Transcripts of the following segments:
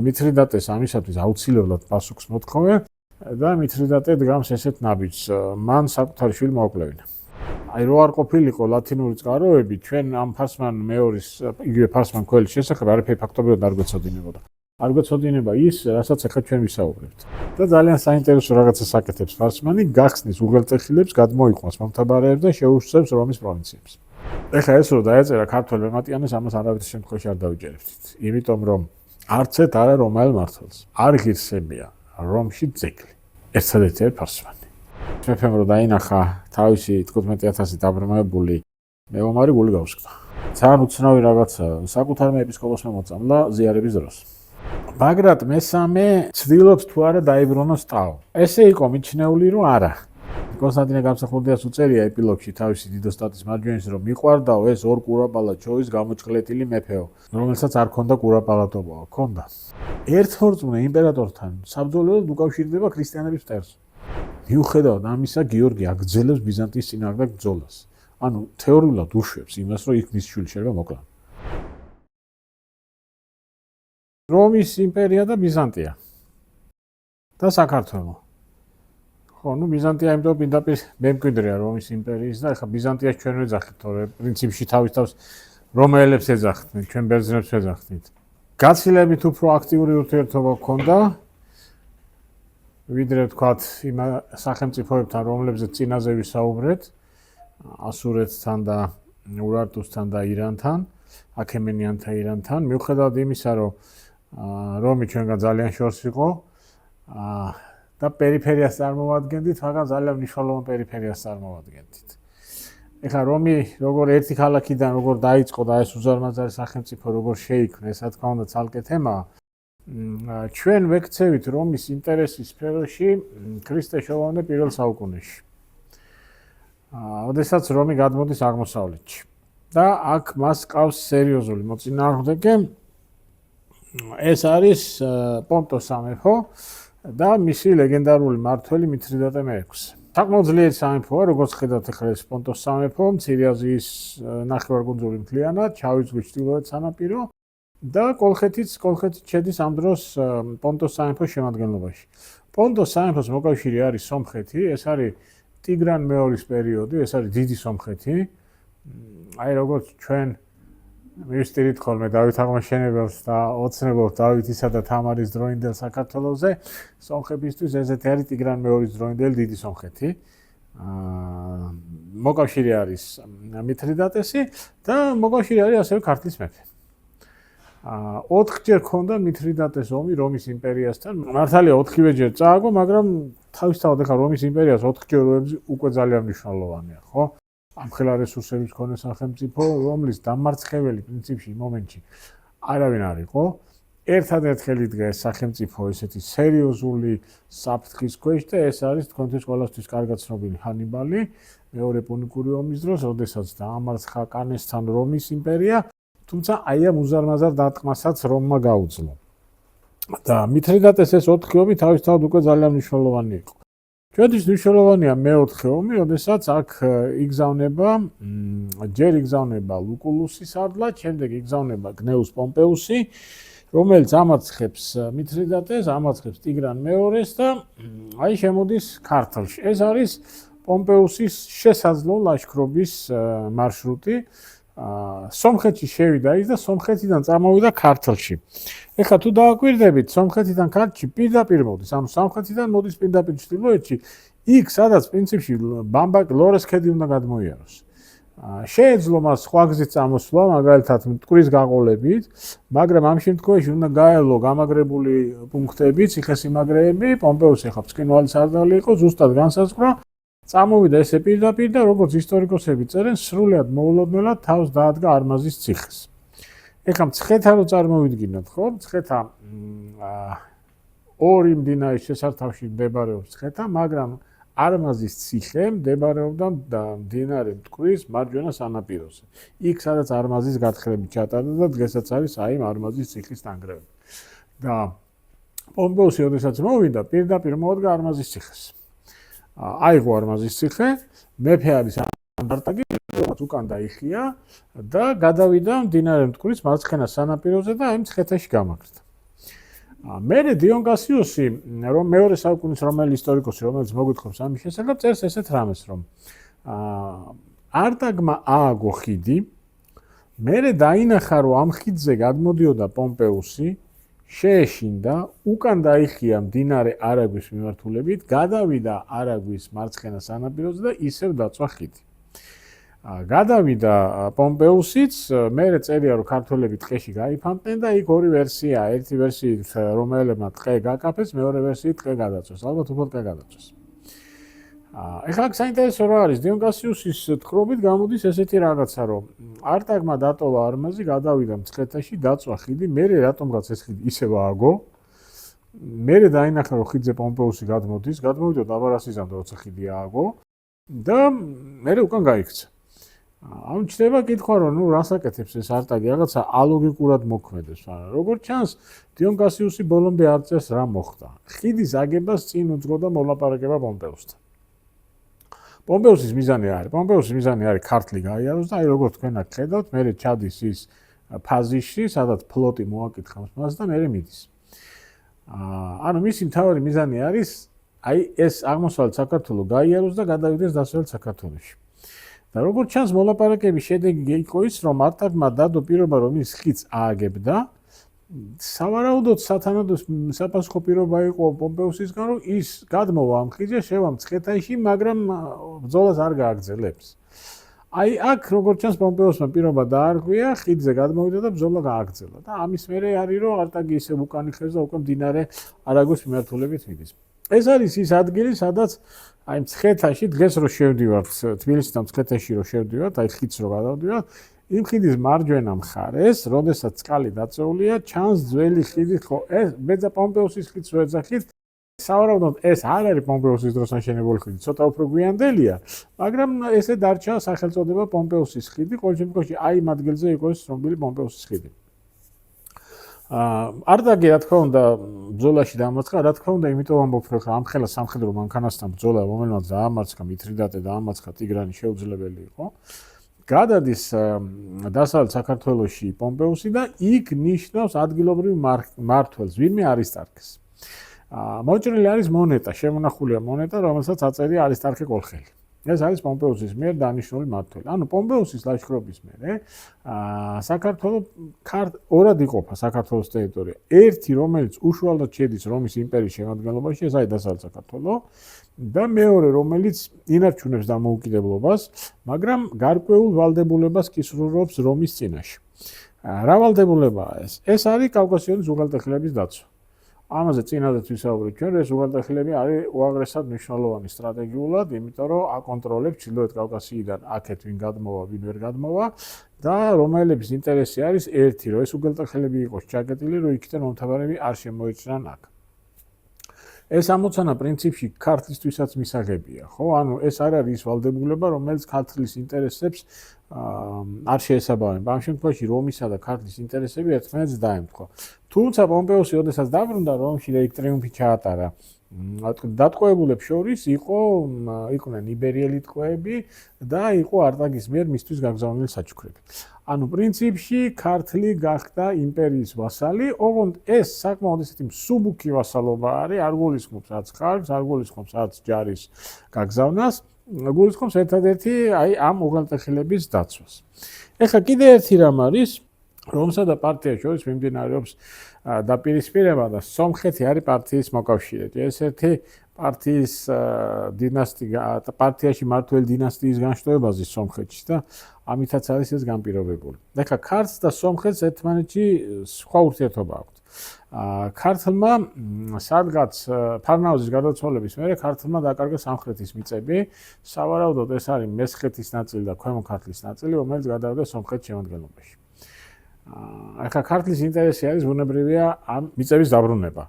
მითრიდატეს ამისათვის აუცილებლად პასუხს მოთხოვე და მითრიდატე დგამს ესეთ ნაბიჯს, მან საკუთარი შვილი მოუკლევინა. აი რო არ ყოფილიყო ლათინური წყაროები, ჩვენ ამ ფარსმან მეორის, იგივე ფარსმან ქველის შესახებ არაფერი ფაქტობრივად არ გვეცოდინებოდა. არ გვეცოდინება ის, რასაც ახლა ჩვენ ვისაუბრებთ. და ძალიან საინტერესო რაღაცას აკეთებს ფარსმანი, გახსნის უღელტეხილებს, გადმოიყვანს მომთაბარეებს და შეუშვებს რომის პროვინციებს. ეხლა ეს რო დაეწერა ქართველ მემატიანეს, ამას არავითარ შემთხვევაში არ დავიჯერებდით. იმიტომ რომ არცეთ არა რომაელ მმართველს არ ღირსებია რომში ძეგლი. ერთადერთი არის ფარსმანი. მეფემ რო დაინახა თავისი 15000 დაბრმავებული მეომარი გული გაუსკდა. ძალიან უცნაური რაღაცა საკუთარმა ეპისკოპოსმა მოწამლა ზიარების დროს. ბაგრატ მესამე ცდილობს თუ არა დაიბრუნოს ტაო. ესე იყო მიჩნეული რომ არა. კონსტანტინე გამსახურდიას უწერია ეპილოგში თავისი დიდოსტატის მარჯვენის რომ მიყვარდაო ეს ორ კურაპალატ შორის გამოჭყლეტილი მეფეო, რომელსაც არ ქონდა კურაპალატობა, ქონდა. ერთმორწმუნე იმპერატორთან საბრძოლველად უკავშირდება ქრისტიანების მტერს. მიუხედავად ამისა, გიორგი აგრძელებს ბიზანტიის წინააღმდეგ ბრძოლას. ანუ თეორიულად უშვებს იმას, რომ იქ მის შვილი შეიძლება მოკლან. რომის იმპერია და ბიზანტია და საქართველო. ხო, ნუ ბიზანტია იმიტომ პირდაპირ მემკვიდრეა რომის იმპერიის და ეხლა ბიზანტიას ჩვენ ვეძახით, თორე პრინციპში თავის რომაელებს ეძახდნენ, ჩვენ ბერძნებს ვეძახდით. გაცილებით უფრო აქტიური ურთიერთობა ჰქონდა ვიდრე ვთქვათ იმ სახელმწიფოებთან, რომლებზეც წინაზე ვისაუბრეთ, ასურეთთან და ურარტუსთან და ირანთან, აქემენიანთა ირანთან, მიუხედავად იმისა, რომ რომი ჩვენგან ძალიან შორს იყო და პერიფერიას წარმოვადგენდით, მაგრამ ძალიან მნიშვნელოვან პერიფერიას წარმოვადგენდით. ეხლა რომი როგორ ერთი ქალაქიდან როგორ დაიწყო და ეს უზარმაზარი სახელმწიფო როგორ შეიქმნა, ეს რა თქმა უნდა ცალკე თემაა. ჩვენ ვექცევით რომის ინტერესის სფეროში ქრისტე შოვანე პირველ საუკუნეში. ოდესაც რომი გადმოდის აღმოსავლეთში და აქ მას ყავს სერიოზული მოწინააღმდეგე. ეს არის პონტოს სამეფო და მისი ლეგენდარული მმართველი მითრიდატე მე-6. საკმაოდ ძლიერი სამეფოა, როგორც ხედავთ ახლა ეს პონტოს სამეფო, მცირე აზიის ნახევარკუნძული მთლიანად, შავი ზღვის ჩრდილოეთ სანაპირო და კოლხეთიც შედის ამ დროს პონტოს სამეფოს შემადგენლობაში. პონტოს სამეფოს მოკავშირე არის სომხეთი, ეს არის ტიგრან მეორის პერიოდი, ეს არის დიდი სომხეთი. აი როგორც ჩვენ მივსტირით ხოლმე დავით აღმაშენებელს და ოცნებობთ დავითისა და თამარის დროინდელ საქართველოზე, სომხებისთვის ესეთი არის ტიგრან მეორის დროინდელი დიდი სომხეთი. მოკავშირე არის მითრიდატესი და მოკავშირე არის ასევე ქართლის მეფე. 4ჯერ ქონდა მითრიდატეს ომი რომის იმპერიასთან. მართალია 4-ვეჯერ წააგო, მაგრამ თავისთავად ახლა რომის იმპერიას 4ჯერ ომი უკვე ძალიან მნიშვნელოვანია, ხო? ამხელა რესურსების მქონე სახელმწიფო, რომლის დამარცხებელი პრინციპში მომენტში არავინ არ იყო. ერთადერთ ხელი დგა ეს სახელმწიფო ესეთი სერიოზული საფრთხის ქვეშ და ეს არის თქვენთვის ყველასთვის კარგად ცნობილი ჰანიბალი, მეორე პუნიკური ომის დროს, როდესაც დაამარცხა კანესთან რომის იმპერია, თუმცა აი ამ უზარმაზარ დარტყმასაც რომმა გაუძლო. და მითრიდატეს ეს 4 ომი თავისთავად უკვე ძალიან მნიშვნელოვანი იყო. ჩვენთვის მნიშვნელოვანია მე-4 ომი, როდესაც აქ ჯერ იგზავნება ლუკულუსი სარდლად, შემდეგ იგზავნება გნეუს პომპეუსი, რომელიც ამარცხებს მითრიდატეს, ამარცხებს ტიგრან მეორეს და აი შემოდის ქართლში. ეს არის პომპეუსის შესაძლო ლაშქრობის მარშრუტი. სომხეთში შევიდა ის და სომხეთიდან წამოვიდა ქართლში. ეხლა თუ დააკვირდებით, სომხეთიდან ქართლში პირდაპირ მოდის, ანუ სამხრეთიდან მოდის პირდაპირ ჩრდილოეთში, იქ სადაც პრინციპში ბამბაკ ლორეს ქედი უნდა გადმოიაროს. შეეძლო მას სხვა გზით წამოსვლა, მაგალითად მტკვრის გაყოლებით, მაგრამ ამ შემთხვევაში უნდა გაელო გამაგრებული პუნქტები, ციხესიმაგრეები, პომპეუსი ახლა ბრწყინვალე სარდალი იყო, ზუსტად განსაზღვრა. წამოვიდა ესე პირდაპირ და როგორც ისტორიკოსები წერენ, სრულად მოულოდნელად თავს დაადგა არმაზის ციხეს. ეხლა მცხეთა რო წარმოვიდგინოთ, ხო? მცხეთა ორი მდინარის შესართავში მდებარეობს მცხეთა, მაგრამ არმაზის ციხე მდებარეობდა მდინარე მტკვრის მარჯვენა სანაპიროზე. იქ სადაც არმაზის გათხრები ჩატარდა და დღესაც არის აი არმაზის ციხის ნანგრევები. და პომპეუსი როდესაც მოვიდა, პირდაპირ მოადგა არმაზის ციხეს. აიღო არმაზის ციხე, მეფე არის არტაგი, რომელიც უკან დაიხია და გადავიდა მდინარე მტკვრის მარცხენა სანაპიროზე და აი მცხეთაში გამაგრდა. მერე დიონ კასიუსი, რომ მეორე საუკუნის რომელი ისტორიკოსი, რომელიც მოგვითხრობს ამის შესახებ, წერს ესეთ რამეს, რომ არტაგმა ააგო ხიდი, მერე დაინახა, რომ ამ ხიდზე გადმოდიოდა პომპეუსი, შეეშინდა, უკან დაიხია მდინარე არაგვის მიმართულებით, გადავიდა არაგვის მარცხენა სანაპიროზე და ისევ დაწვა ხიდი. გადავიდა პომპეუსიც, მერე წერია, რომ ქართველები ტყეში გაიფანტნენ და იქ ორი ვერსიაა, ერთი ვერსიით რომელებმა ტყე გაკაფეს, მეორე ვერსიით ტყე გადაწვეს, ალბათ უფრო ტყე გადაწვეს. ეხლა საინტერესო რა არის, დიონ კასიუსის თხრობით გამოდის ესეთი რაღაცა, რომ არტაგმა დატოვა არმაზი, გადავიდა მცხეთაში, დაწვა ხიდი, მერე რატომღაც ეს ხიდი ისევ ააგო, მერე დაინახა, რომ ხიდზე პომპეუსი გადმოდის, გადმოვიდა დაბარასიზამდე, როცა ხიდი ააგო და მერე უკან გაიქცა. ამ ჩდება კითხვა, რომ ნუ რას აკეთებს ეს არტაგი, რაღაცა ალოგიკურად მოქმედებს, მაგრამ როგორც ჩანს, დიონ კასიუსი ბოლომდე არ წერს რა მოხდა. ხიდის აგებას წინ უძღოდა მოლაპარაკება პომპეუსთან. პომპეუსის მიზანი არის ქართლი გაიაროს და აი როგორც თქვენ აქ ხედავთ, მერე ჩადის ის ფაზისში, სადაც ფლოტი მოაკითხავს მას და მერე მიდის. ანუ მისი მთავარი მიზანი არის აი ეს აღმოსავლეთ საქართველო გაიაროს და გადავიდეს დასავლეთ საქართველოში. და როგორც ჩანს, მოლაპარაკების შედეგი იყო ის, რომ არტაგმა დადო პირობა, რომ ის ხიდს ააგებდა. სავარაუდოდ სათანადო საფასხო პირობა იყო პომპეუსისგან, რომ ის გადმოვა ამ ხიდზე, შევა მცხეთაში, მაგრამ ბრძოლას არ გააგრძელებს. აი აქ როგორც ჩანს, პომპეუსმა პირობა დაარღვია, ხიდზე გადმოვიდა და ბრძოლა გააგრძელა. და ამის მერე არის, რომ არტაგი ისევ უკან იხევს და უკვე მდინარე არაგვის მიმართულებით მიდის. ეს არის ის ადგილი, სადაც აი მცხეთაში დღეს რო შევდივართ, თბილისიდან მცხეთაში რო შევდივართ, აი ხიდს რო გადავდივართ, იმ ხიდის მარჯვენა მხარეს, როდესაც წყალი დაწეულია, ჩანს ძველი ხიდი, ხო, ეს ბეძა პომპეუსის ხიდს რო ეძახით, სავარაუდოდ ეს არ არის პომპეუსის დროს აშენებული ხიდი, ცოტა უფრო გვიანდელია, მაგრამ ესე დარჩა სახელწოდება პომპეუსის ხიდი, ყოველ შემთხვევაში აი იმ ადგილზე იყო ეს ცნობილი პომპეუსის ხიდი. არტაგი რა თქმა უნდა ბრძოლაში დამარცხა, რა თქმა უნდა, იმიტომ ამბობ, რომ ამ ხელა სამხედრო მანქანასთან ბრძოლა, რომელმაც დაამარცხა მითრიდატე, დაამარცხა ტიგრანი, შეუძლებელი იყო. გადადის დასავლეთ საქართველოში პომპეუსი და იქ ნიშნავს ადგილობრივ მმართველს, ვინმე არისტარქეს. მოჭრილი არის მონეტა, შემონახულია მონეტა, რომელსაც აწერია არისტარქე კოლხელი. ეს არის პომპეუსის მიერ დანიშნული მმართველი. ანუ პომპეუსის ლაშქრობის მერე საქართველოს ორად იყოფა საქართველოს ტერიტორია. ერთი, რომელიც უშუალოდ შედის რომის იმპერიის შემადგენლობაში, ეს არის დასავლეთ საქართველო და მეორე, რომელიც ინარჩუნებს დამოუკიდებლობას, მაგრამ გარკვეულ ვალდებულებას კისრულობს რომის წინაშე. რა ვალდებულებაა ეს? ეს არის კავკასიონის უღელტეხილების დაცვა. ამაზე წინადაც ვისაუბრეთ ჩვენ, ეს უღელტეხილები არის უაღრესად მნიშვნელოვანი სტრატეგიულად, იმიტომ რომ აკონტროლებს ჩრდილოეთ კავკასიიდან აქეთ ვინ გადმოვა, ვინ ვერ გადმოვა და რომელების ინტერესი არის ერთი, რომ ეს უღელტეხილები იყოს ჩაკეტილი, რომ იქიდან მომთაბარები არ შემოეჭრან აქ. ეს ამოცანა პრინციპში ქართლისთვისაც მისაღებია, ხო? ანუ ეს არ არის ის ვალდებულება, რომელიც ქართლის ინტერესებს არ შეესაბამება. ამ შემთხვევაში რომისა და ქართლის ინტერესები ერთმანეთს დაემთხვა. თუმცა პომპეუსი, როდესაც დაბრუნდა რომში და იქ ტრიუმფი ჩაატარა, დატყვევებულებს შორის იყვნენ იბერიელი ტყვეები და იყო არტაგის მიერ მისთვის გაგზავნილი საჩუქრები. ანუ პრინციპში ქართლი გახდა იმპერიის ვასალი, ოღონდ ეს საკმაოდ ესეთი მსუბუქი ვასალობა არის, არ გულისხმობს რაც ხარჯს, არ გულისხმობს რაც ჯარის გაგზავნას, გულისხმობს ერთადერთი აი ამ უღელტეხილების დაცვას. ეხლა კიდე ერთი რამ არის, რომსა და პარტიას შორის მიმდინარეობს დაპირისპირება და სომხეთი არის პარტიის მოკავშირედი. ეს ერთი პარტიის პარტიაში მმართველი დინასტიის განშტოებაზე სომხეთში და ამითაც არის ეს განპირობებული. ეხლა ქართლს და სომხეთს ერთმანეთში სხვა ურთიერთობა აქვთ. ქართლმა სადღაც ფარნაოზის გარდაცვალების მერე ქართლმა დაკარგა სამხრეთის მიწები, სავარაუდოდ ეს არის მესხეთის ნაწილი და ქვემო ქართლის ნაწილი, რომელიც გადავიდა სომხეთის შემადგენლობაში. ეხლა ქართლის ინტერესი არის ბუნებრივია ამ მიწების დაბრუნება.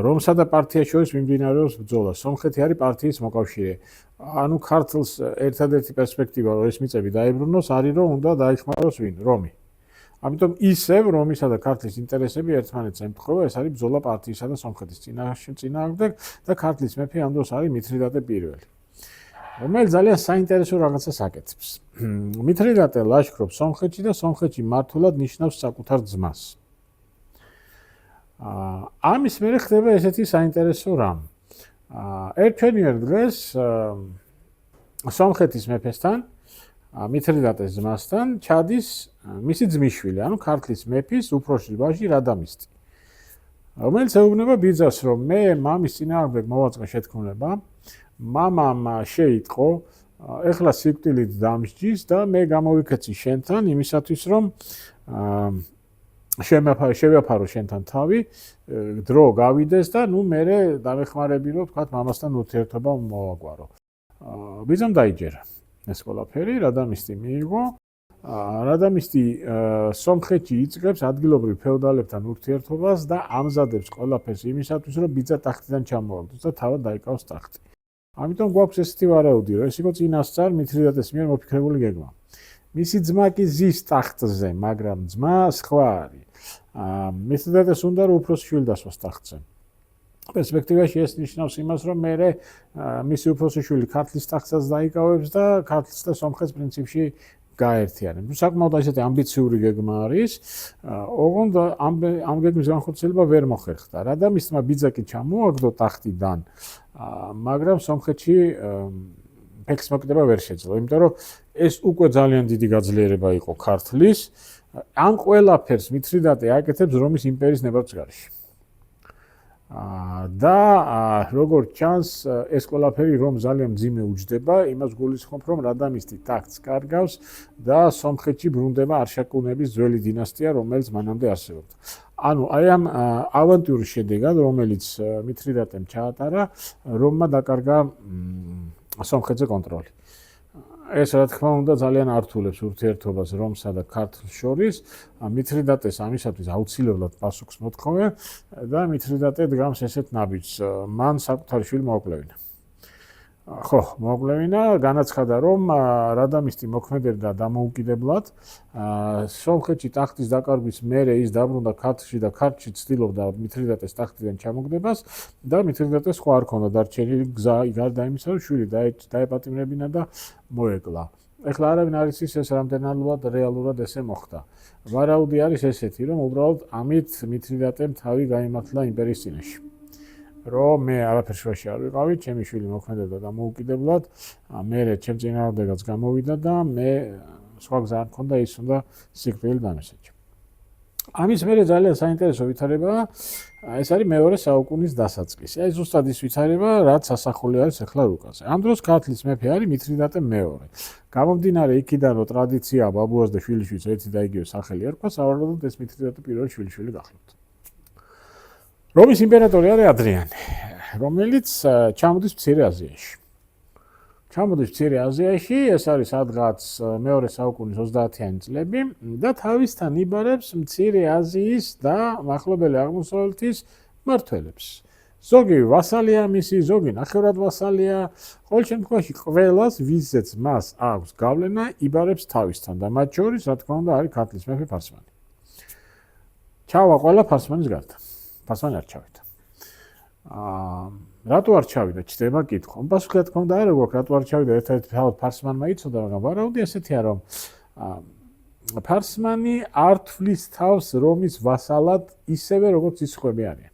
რომსა და პარტიას შორის მიმდინარეობს ბრძოლა. სომხეთი არის პარტიის მოკავშირე. ანუ ქართლს ერთადერთი პერსპექტივა, რომ ეს მიწები დაებრუნოს, არის რომ უნდა დაიხმაროს ვინ? რომი. ამიტომ ისევ რომისა და ქართლის ინტერესები ერთმანეთს ემთხვევა, ეს არის ბრძოლა პარტიისა და სომხეთის წინააღმდეგ და ქართლის მეფე ამ დროს არის მითრიდატე პირველი. რომელიც ძალიან საინტერესო რაღაცას აკეთებს. მითრიდატე ლაშქრობს სომხეთში და სომხეთში მმართველად ნიშნავს საკუთარ ძმას. ამის მერე ხდება ესეთი საინტერესო რამ. ერთვენიერ დღეს სომხეთის მეფესთან, მითრიდატეს ძმასთან ჩადის მისი ძმისშვილი, ანუ ქართლის მეფის უფროსი ვაჟი რადამისტი. რომელიც ეუბნება ბიძას, რომ მე მამის წინააღმდეგ მოვაწყე შეთქმულება, მამამ შეიტყო, ეხლა სიკვდილით დამსჯის და მე გამოვიქეცი შენთან იმისათვის, რომ შევაფარო შენთან თავი, დრო გავიდეს და ნუ მე დამეხმარებინო, თქვათ, მამასთან ურთიერთობა მოვაგვარო. ბიძამ დაიჯერა ეს ყველაფერი, რადამისტი მიიღო. რადამისტი სომხეთში იწყებს ადგილობრივ ფეოდალებთან ურთიერთობას და ამზადებს ყველაფერს იმისათვის, რომ ბიძა ტახტიდან ჩამოაგდოს და თავად დაიკავოს ტახტი. ამიტომ გვაქვს ესეთი ვარაუდი, რომ ეს იყო წინასწარ მითრიდატეს მიერ მოფიქრებული გეგმა. მისი ძმა კი ზის ტახტზე, მაგრამ ძმა სხვა არის. მითრიდატეს უნდა რომ უფროსი შვილი დასვას ტახტზე. პერსპექტივაში ეს ნიშნავს იმას, რომ მე მისი უფროსი შვილი ქართლის ტახტსაც დაიკავებს და ქართლს და სომხეთს პრინციპში გაერთიანებს. საკმაოდ ასეთი ამბიციური გეგმა არის. ოღონდ ამ გეგმის განხორციელება ვერ მოხერხდა. რადამისტმა ბიძა კი ჩამოაგდო ტახტიდან, მაგრამ სომხეთში ფექს მოკიდება ვერ შეძლო, იმიტომ რომ ეს უკვე ძალიან დიდი გაძლიერება იყო ქართლის. ამ ყველაფერს მითრიდატე აკეთებს რომის იმპერიის ნებარგზარში. და როგორც ჩანს, ეს ყველაფერი რომ ძალიან მძიმე უჯდება, იმას გულისხმობ, რომ რადამისტი ტახტს კარგავს და სომხეთში ბრუნდება არშაკუნების ძველი დინასტია, რომელიც მანამდე არსებობდა. ანუ აი ამ ავანტურის შედეგად, რომელიც მითრიდატემ ჩაატარა, რომმა დაკარგა სომხეთზე კონტროლი. ეს რა თქმა უნდა ძალიან ართულებს ურთიერთობას რომსა და ქართლს შორის. მითრიდატეს ამისათვის აუცილებლად პასუხს მოთხოვე და მითრიდატე დგამს ესეთ ნაბიჯს, მან საკუთარი შვილი მოუკლევინა. ხო, მოუკლევინა, განაცხადა, რომ რადამისტი მოქმედებდა დამოუკიდებლად, სომხეთში ტახტის დაკარგვის მერე ის დაბრუნდა ქართლში და ქართლში ცდილობდა მითრიდატეს ტახტიდან ჩამოგდებას და მითრიდატეს სხვა არ ჰქონდა დარჩენილი გზა, გარდა იმისა, რომ შვილი დაეპატიმრებინა და მოეკლა. ეხლა არავინ არ იცის ეს რამდენად რეალურად ესე მოხდა. ვარაუდი არის ესეთი, რომ უბრალოდ ამით მითრიდატემ თავი გაიმართლა იმპერიის წინაშე. რომ მე არაფერს შუაში არ ვიყავი, ჩემი შვილი მოქმედებდა დამოუკიდებლად, მე ჩემ წინააღმდეგაც გამოვიდა და მე სხვა გზა არ მქონდა, ის უნდა სიკვდილით დამესაჯა. ამის მერე ძალიან საინტერესო ვითარებაა, ეს არის მეორე საუკუნის დასაწყისი. აი ზუსტად ის ვითარება, რაც ასახული არის ახლა რუკაზე. ამ დროს ქართლის მეფე არის მითრიდატე მეორე. გამომდინარე იქიდან, რომ ტრადიცია ბაბუას და შვილიშვილს ერთი და იგივე სახელი ერქვა, სავარაუდოდ ეს მითრიდატე პირველი შვილიშვილი გახლავთ. რომის იმპერატორი არის ადრიანე, რომელიც ჩამოდის მცირე აზიაში. ჩამოდის მცირე აზიაში, ეს არის სადღაც მეორე საუკუნის 30-იანი წლები და თავისთან იბარებს მცირე აზიის და მახლობელი აღმოსავლეთის მმართველებს. ზოგი ვასალია მისი, ზოგი ნახევრად ვასალია, ყოველ შემთხვევაში ყველას, ვისაც მას აქვს გავლენა, იბარებს თავისთან და მათ შორის, რა თქმა უნდა, არის ქართლის მეფე ფარსმანი. ჩავა ყველა ფარსმანის გარდა. ფარსმანი არ ჩავიდა. რატო არ ჩავიდა? ჩდება კითხვა. პასუხი რა თქმა უნდა არა გვაქვს, რატო არ ჩავიდა, ერთ-ერთი თავად ფარსმანმა იცოდა, მაგრამ ვარაუდი ესეთია, რომ ფარსმანი არ თვლის თავს რომის ვასალად ისევე, როგორც ის სხვები არიან.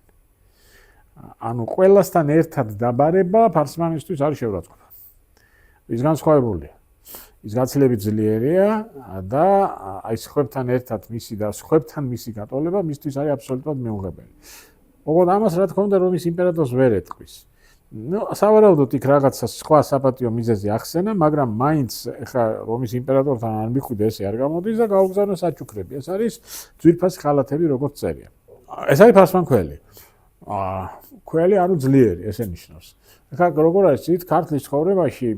ანუ ყველასთან ერთად დაბარება ფარსმანისთვის არის შეურაცხყოფა. ის განსხვავებულია. ის გაცილებით ძლიერია და აი სხვებთან ერთად მისი და სხვებთან მისი გატოლება მისთვის არის აბსოლუტურად მიუღებელი. ოღონდ ამას რა თქმა უნდა რომის იმპერატორს ვერ ეტყვის. ნუ სავარაუდოდ იქ რაღაცა სხვა საპატიო მიზეზი ახსენა, მაგრამ მაინც ეხა რომის იმპერატორთან არ მიხვიდა ესე არ გამოდის და გაუგზავნო საჩუქრები. ეს არის ძვირფასი ხალათები როგორც წერია. ეს არის ფარსმან ქველი. ქველი ანუ ძლიერი, ესე ნიშნავს. ეხლა როგორ არის ცით ქართლის ცხოვრებაში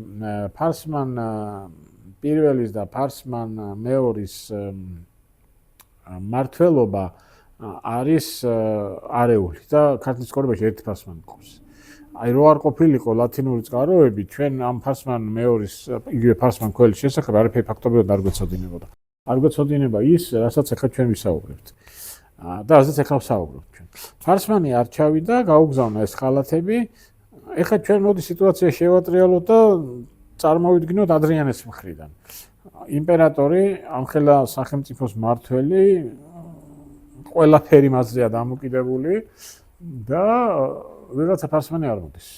ფარსმან პირველის და ფარსმან მეორის მმართველობა არის არეული და ქართლის ცხოვრებაში ერთი ფარსმანი მყოფს. აი რო არ ყოფილიყო ლათინური წყაროები, ჩვენ ამ ფარსმან მეორის იგივე ფარსმან ქველის შესახებ არაფერი ფაქტობრივად არ გვეცოდინებოდა. არ გვეცოდინება ის, რასაც ახლა ჩვენ ვისაუბრებთ. და ასეც ახლა ვსაუბრობთ ჩვენ. ფარსმანი არ ჩავიდა, გაუგზავნა ეს ხალათები. ეხლა ჩვენ მოდი სიტუაცია შევატრიალოთ და წარმოვიდგინოთ ადრიანეს მხრიდან. იმპერატორი, ამხელა სახელმწიფოს მმართველი ყველაფერი მასზეა დამოკიდებული და ვიღაცა ფარსმანი არ მოდის.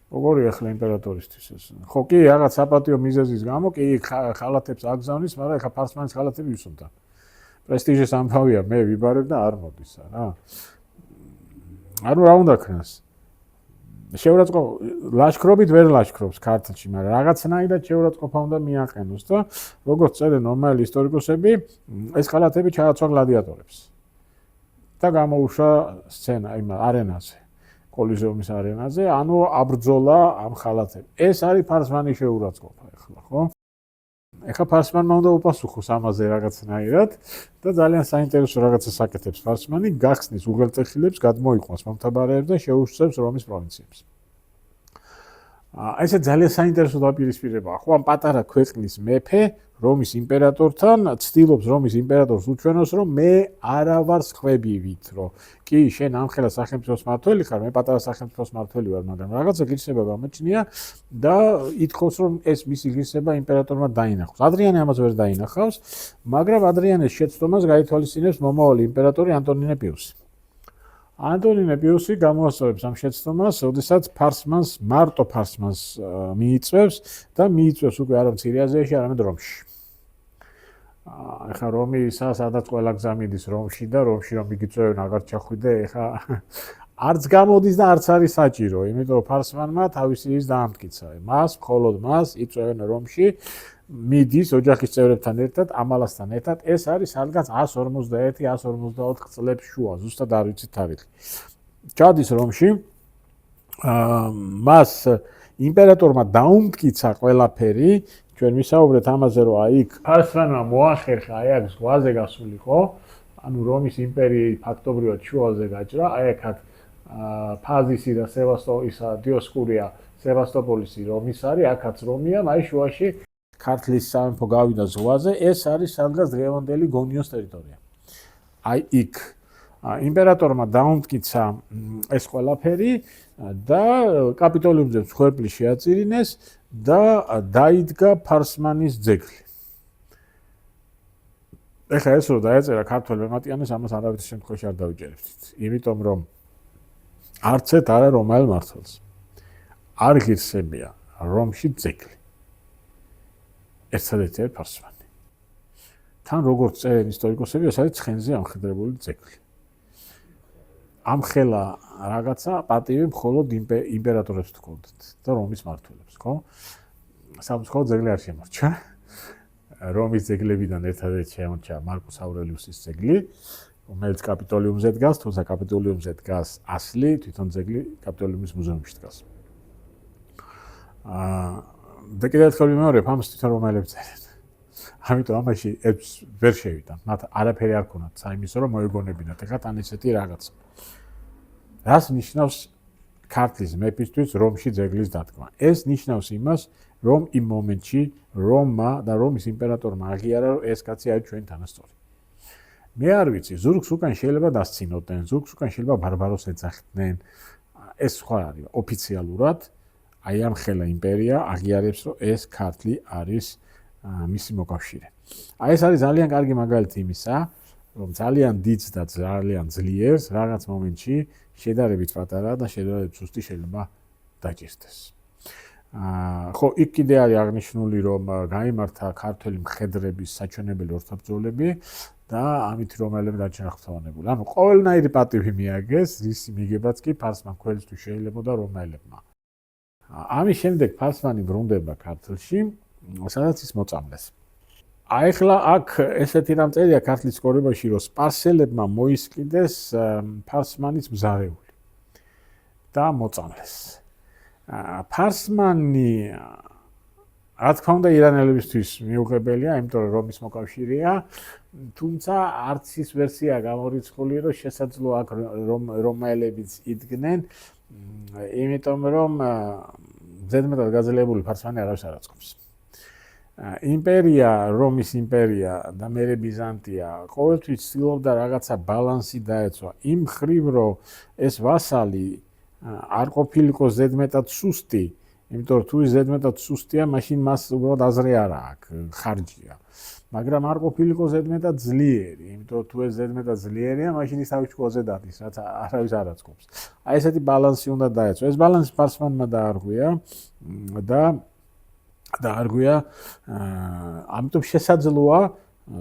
როგორია ახლა იმპერატორისთვის ეს? ხო კი, რაღაც საპატიო მიზეზის გამო კი ხალათებს აგზავნის, მაგრამ ახლა ფარსმანის ხალათები ვისუნდა. პრესტიჟის ამბავია, მე ვიბარებ და არ მოდის რა. ანუ რა უნდა ქნას? შეურაცხყოფა ლაშქრობით ვერ ლაშქრობს ქართლში, მაგრამ რაღაცნაირად შეურაცხყოფა უნდა მიაყენოს და როგორც წერენ ნორმალი ისტორიკოსები, ეს ხალათები ჩააცვა გლადიატორებს. და გამოუშვა სცენა იმ არენაზე, კოლიზეუმის არენაზე, ანუ აბრძოლა ამ ხალათებს. ეს არის ფარსმანის შეურაცხყოფა ახლა, ხო? ეხლა ფარსმანმა უნდა უპასუხოს ამაზე რაღაცნაირად და ძალიან საინტერესო რაღაცას აკეთებს ფარსმანი, გახსნის უღელტეხილებს, გადმოიყვანს მომთაბარეებს და შეუშწევს რომის პროვინციებს. ესე ძალიან საინტერესო დაპირისპირებაა. ხო, ამ პატარა ქვეყნის მეფე რომის იმპერატორთან ცდილობს რომის იმპერატორს უჩვენოს, რომ მე არა ვარ სხვებივით, რომ კი, შენ ამხელა სახელმწიფოს მმართველი ხარ, მე პატარა სახელმწიფოს მმართველი ვარ, მაგრამ რაღაცა ღირსება გამოჩნია და ითხოვს, რომ ეს მისი ღირსება იმპერატორმა დაინახოს. ადრიანე ამას ვერ დაინახავს, მაგრამ ადრიანეს შეცდომას გაითვალისწინებს მომავალი იმპერატორი ანტონინე პიუსი. ანტონინე პიუსი გამოასწორებს ამ შეცდომას, როდესაც ფარსმანს, მარტო ფარსმანს მიიწვევს და მიიწვევს უკვე არა მცირე აზიაში, არამედ რომში. ეხლა რომი სადაც ყველა გზა მიდის რომში და რომში რომ იგიწევენ აღარ ჩახვიდე, ეხლა არც გამოდის და არც არის საჭირო, იმიტომ რომ ფარსმანმა თავისი ის დაამტკიცა. მას, მხოლოდ მას იწვევენ რომში, მიდის ოჯახის წევრებთან ერთად, ამალასთან ერთად. ეს არის სადღაც 151-154 წლებს შუა, ზუსტად არ ვიცი თარიღი. ჩადის რომში, მას იმპერატორმა დაუმტკიცა ყველაფერი, ჩვენ ვისაუბრეთ ამაზე, რომ აი იქ ფარსმანმა მოახერხა აი აქ ზღვაზე გასულიყო, ანუ რომის იმპერიი ფაქტობრივად შუაზე გაჭრა, აი აქ ფაზისი და სევასტოპოლისა, დიოსკურია, სევასტოპოლისი რომის არის, აქაც რომია, აი შუაში ქართლის სამეფო გავიდა ზღვაზე, ეს არის სადღაც დღევანდელი გონიოს ტერიტორია. აი იქ იმპერატორმა დაუმტკიცა ეს ყველაფერი და კაპიტოლიუმზე მსხვერპლი შეაწირინეს და დაიდგა ფარსმანის ძეგლი. ეხლა ეს რო დაეწერა ქართველ მემატიანეს, ამას არავითარ შემთხვევაში არ დავიჭერებთ. იმიტომ რომ არც ერთ არა რომაელ მმართველს არ ღირსებია რომში ძეგლი. ერთადერთი არის ფარსმანი. თან როგორც წერენ ისტორიკოსები, ეს არის ცხენზე ამხედრებული ძეგლი. ამხელა რაღაცა პატივი მხოლოდ იმპერატორებს თქონდათ და რომის მმართველებს, ხო? სამცხო ძეგლი არ შემორჩა. რომის ძეგლებიდან ერთადერთი შემორჩა მარკუს ავრელიუსის ძეგლი, რომელიც კაპიტოლიუმზე დგას, თუმცა კაპიტოლიუმზე დგას ასლი, თვითონ ძეგლი კაპიტოლიუმის მუზეუმში დგას. და კიდევ ერთხელ ვიმეორებ, ამას თვითონ რომაელებს წერენ. ამიტომ ამაში ეს ვერ შევიდა. მათ არაფერი არ ქონათ საიმისო, რომ მოეგონებინათ. ეხლა თან ესეთი რაღაცა. რას ნიშნავს ქართლის მეფისთვის რომში ძეგლის დადგმა? ეს ნიშნავს იმას, რომ იმ მომენტში რომმა და რომის იმპერატორმა აღიარა, რომ ეს კაცი არის ჩვენ თანასწორი. მე არ ვიცი, ზურგს უკან შეიძლება დასცინოდნენ, ზურგს უკან შეიძლება ბარბაროს ეძახდნენ. ეს სხვა არის ოფიციალურად. აი ამ ხელა იმპერია აღიარებს, რომ ეს ქართლი არის მისი მოკავშირე. აი ეს არის ძალიან კარგი მაგალითი იმისა, რომ ძალიან დიდს და ძალიან ძლიერს რაღაც მომენტში შედარებით პატარა და შედარებით სუსტი შეიძლება დაჭირდეს. ხო, იქ კიდე არის აღნიშნული, რომ გაიმართა ქართველი მხედრების საჩვენებელი ორთაბრძოლები და ამით რომაელები დაჩახტავანებული. ანუ ყოველნაირი პატივი მიაგეს, ისი მიგებაც კი ფარსმან ქველისთვის შეიძლებოდა რომაელებმა. ამის შემდეგ ფარსმანი ბრუნდება ქართლში, სადაც ის მოწამლეს. აი ახლა აქ ესეთი რამ წერია ქართლის ცხოვრებაში, რომ სპარსელებმა მოისყიდეს ფარსმანის მზარეული და მოწამლეს. ფარსმანი რა თქმა უნდა ირანელებისთვის მიუღებელია, იმიტომ რომ რომის მოკავშირეა, თუმცა არც ის ვერსია გამორიცხული, რომ შესაძლოა აქ რომაელებიც იდგნენ, იმიტომ რომ ზედმეტად გაძლიერებული ფარსმანი არავის არ აწყობს. იმპერია, რომის იმპერია და მერე ბიზანტია ყოველთვის ცდილობდა რაღაცა ბალანსი დაეცვა. იმ მხრივ, რომ ეს ვასალი არ ყოფილიყო ზედმეტად სუსტი, იმიტომ რომ თუ ის ზედმეტად სუსტია, მაშინ მას უბრალოდ აზრი არ აქვს, ხარჯია. მაგრამ არ ყოფილიყო ზედმეტად ძლიერი, იმიტომ რომ თუ ეს ზედმეტად ძლიერია, მაშინ ის თავის შუაზე დადის, რაც არავის არ აწყობს. აი ესეთი ბალანსი უნდა დაეცვა. ეს ბალანსი ფარსმანმა დაარღვია და ამიტომ შესაძლოა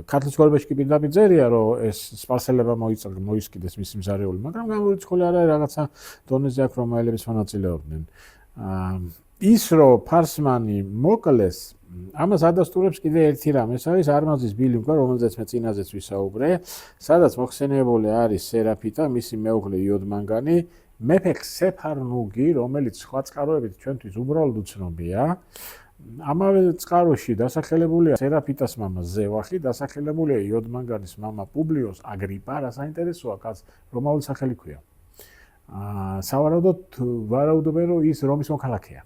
ქართლის ცხოვრებაში კი პირდაპირ წერია, რომ ეს სპარსელება მოისკიდეს მისი მზარეული, მაგრამ გამორიცხული არ არის რაღაცა დონეზე აქვს რომაელების მონაწილეობდნენ. ის რომ ფარსმანი მოკლეს, ამას ადასტურებს კიდე ერთი რამ, ეს არის არმაზის ბილინგვა, რომელზეც მე წინაზეც ვისაუბრე, სადაც მოხსენიებული არის სერაფიტა, მისი მეუღლე იოდმანგანი, მეფე ხსეფარნუგი, რომელიც სხვა წყაროებით ჩვენთვის უბრალოდ უცნობია. ამავე წყაროში დასახელებულია სერაფიტას მამა ზევახი, დასახელებულია იოდმანგანის მამა პუბლიოს აგრიპა, რა საინტერესოა, კაც რომაული სახელი ქვია. სავარაუდოდ ვარაუდობენ, რომ ის რომის მოქალაქეა.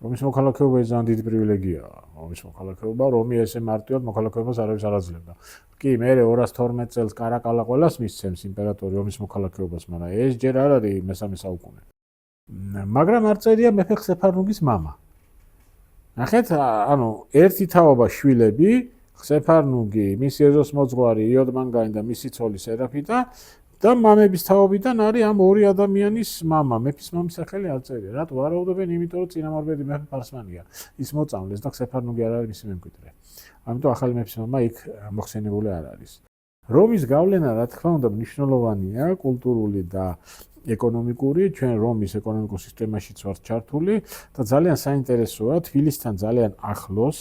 რომის მოქალაქეობა ეს ძალიან დიდი პრივილეგიაა. რომის მოქალაქეობა, რომი ესე მარტივად მოქალაქეობას არავის არ აძლევდა. კი, მე 212 წელს კარაკალა ყველას მისცემს იმპერატორი რომის მოქალაქეობას, მაგრამ ეს ჯერ არ არის მესამე საუკუნე. მაგრამ არ წერია მეფე ხსეფარნუგის მამა. ნახეთ, ანუ ერთი თაობა შვილები, ხსეფარნუგი, მისი ეზოსმოძღვარი იოდმანგანი და მისი ცოლი სერაფიტა და მამების თაობიდან არის ამ ორი ადამიანის მამა, მეფის მამის სახელი არ წერია. რატო ვარაუდობენ? იმიტომ რომ წინამორბედი მეფე ფარსმანია. ის მოწამლეს და ხსეფარნუგი არ არის მისი მემკვიდრე. ამიტომ ახალი მეფის მამა იქ მოხსენებული არ არის. რომის გავლენა, რა თქმა უნდა, მნიშვნელოვანია, კულტურული და ეკონომიკური, ჩვენ რომის ეკონომიკურ სისტემაშიც ვართ ჩართული და ძალიან საინტერესოა, თბილისთან ძალიან ახლოს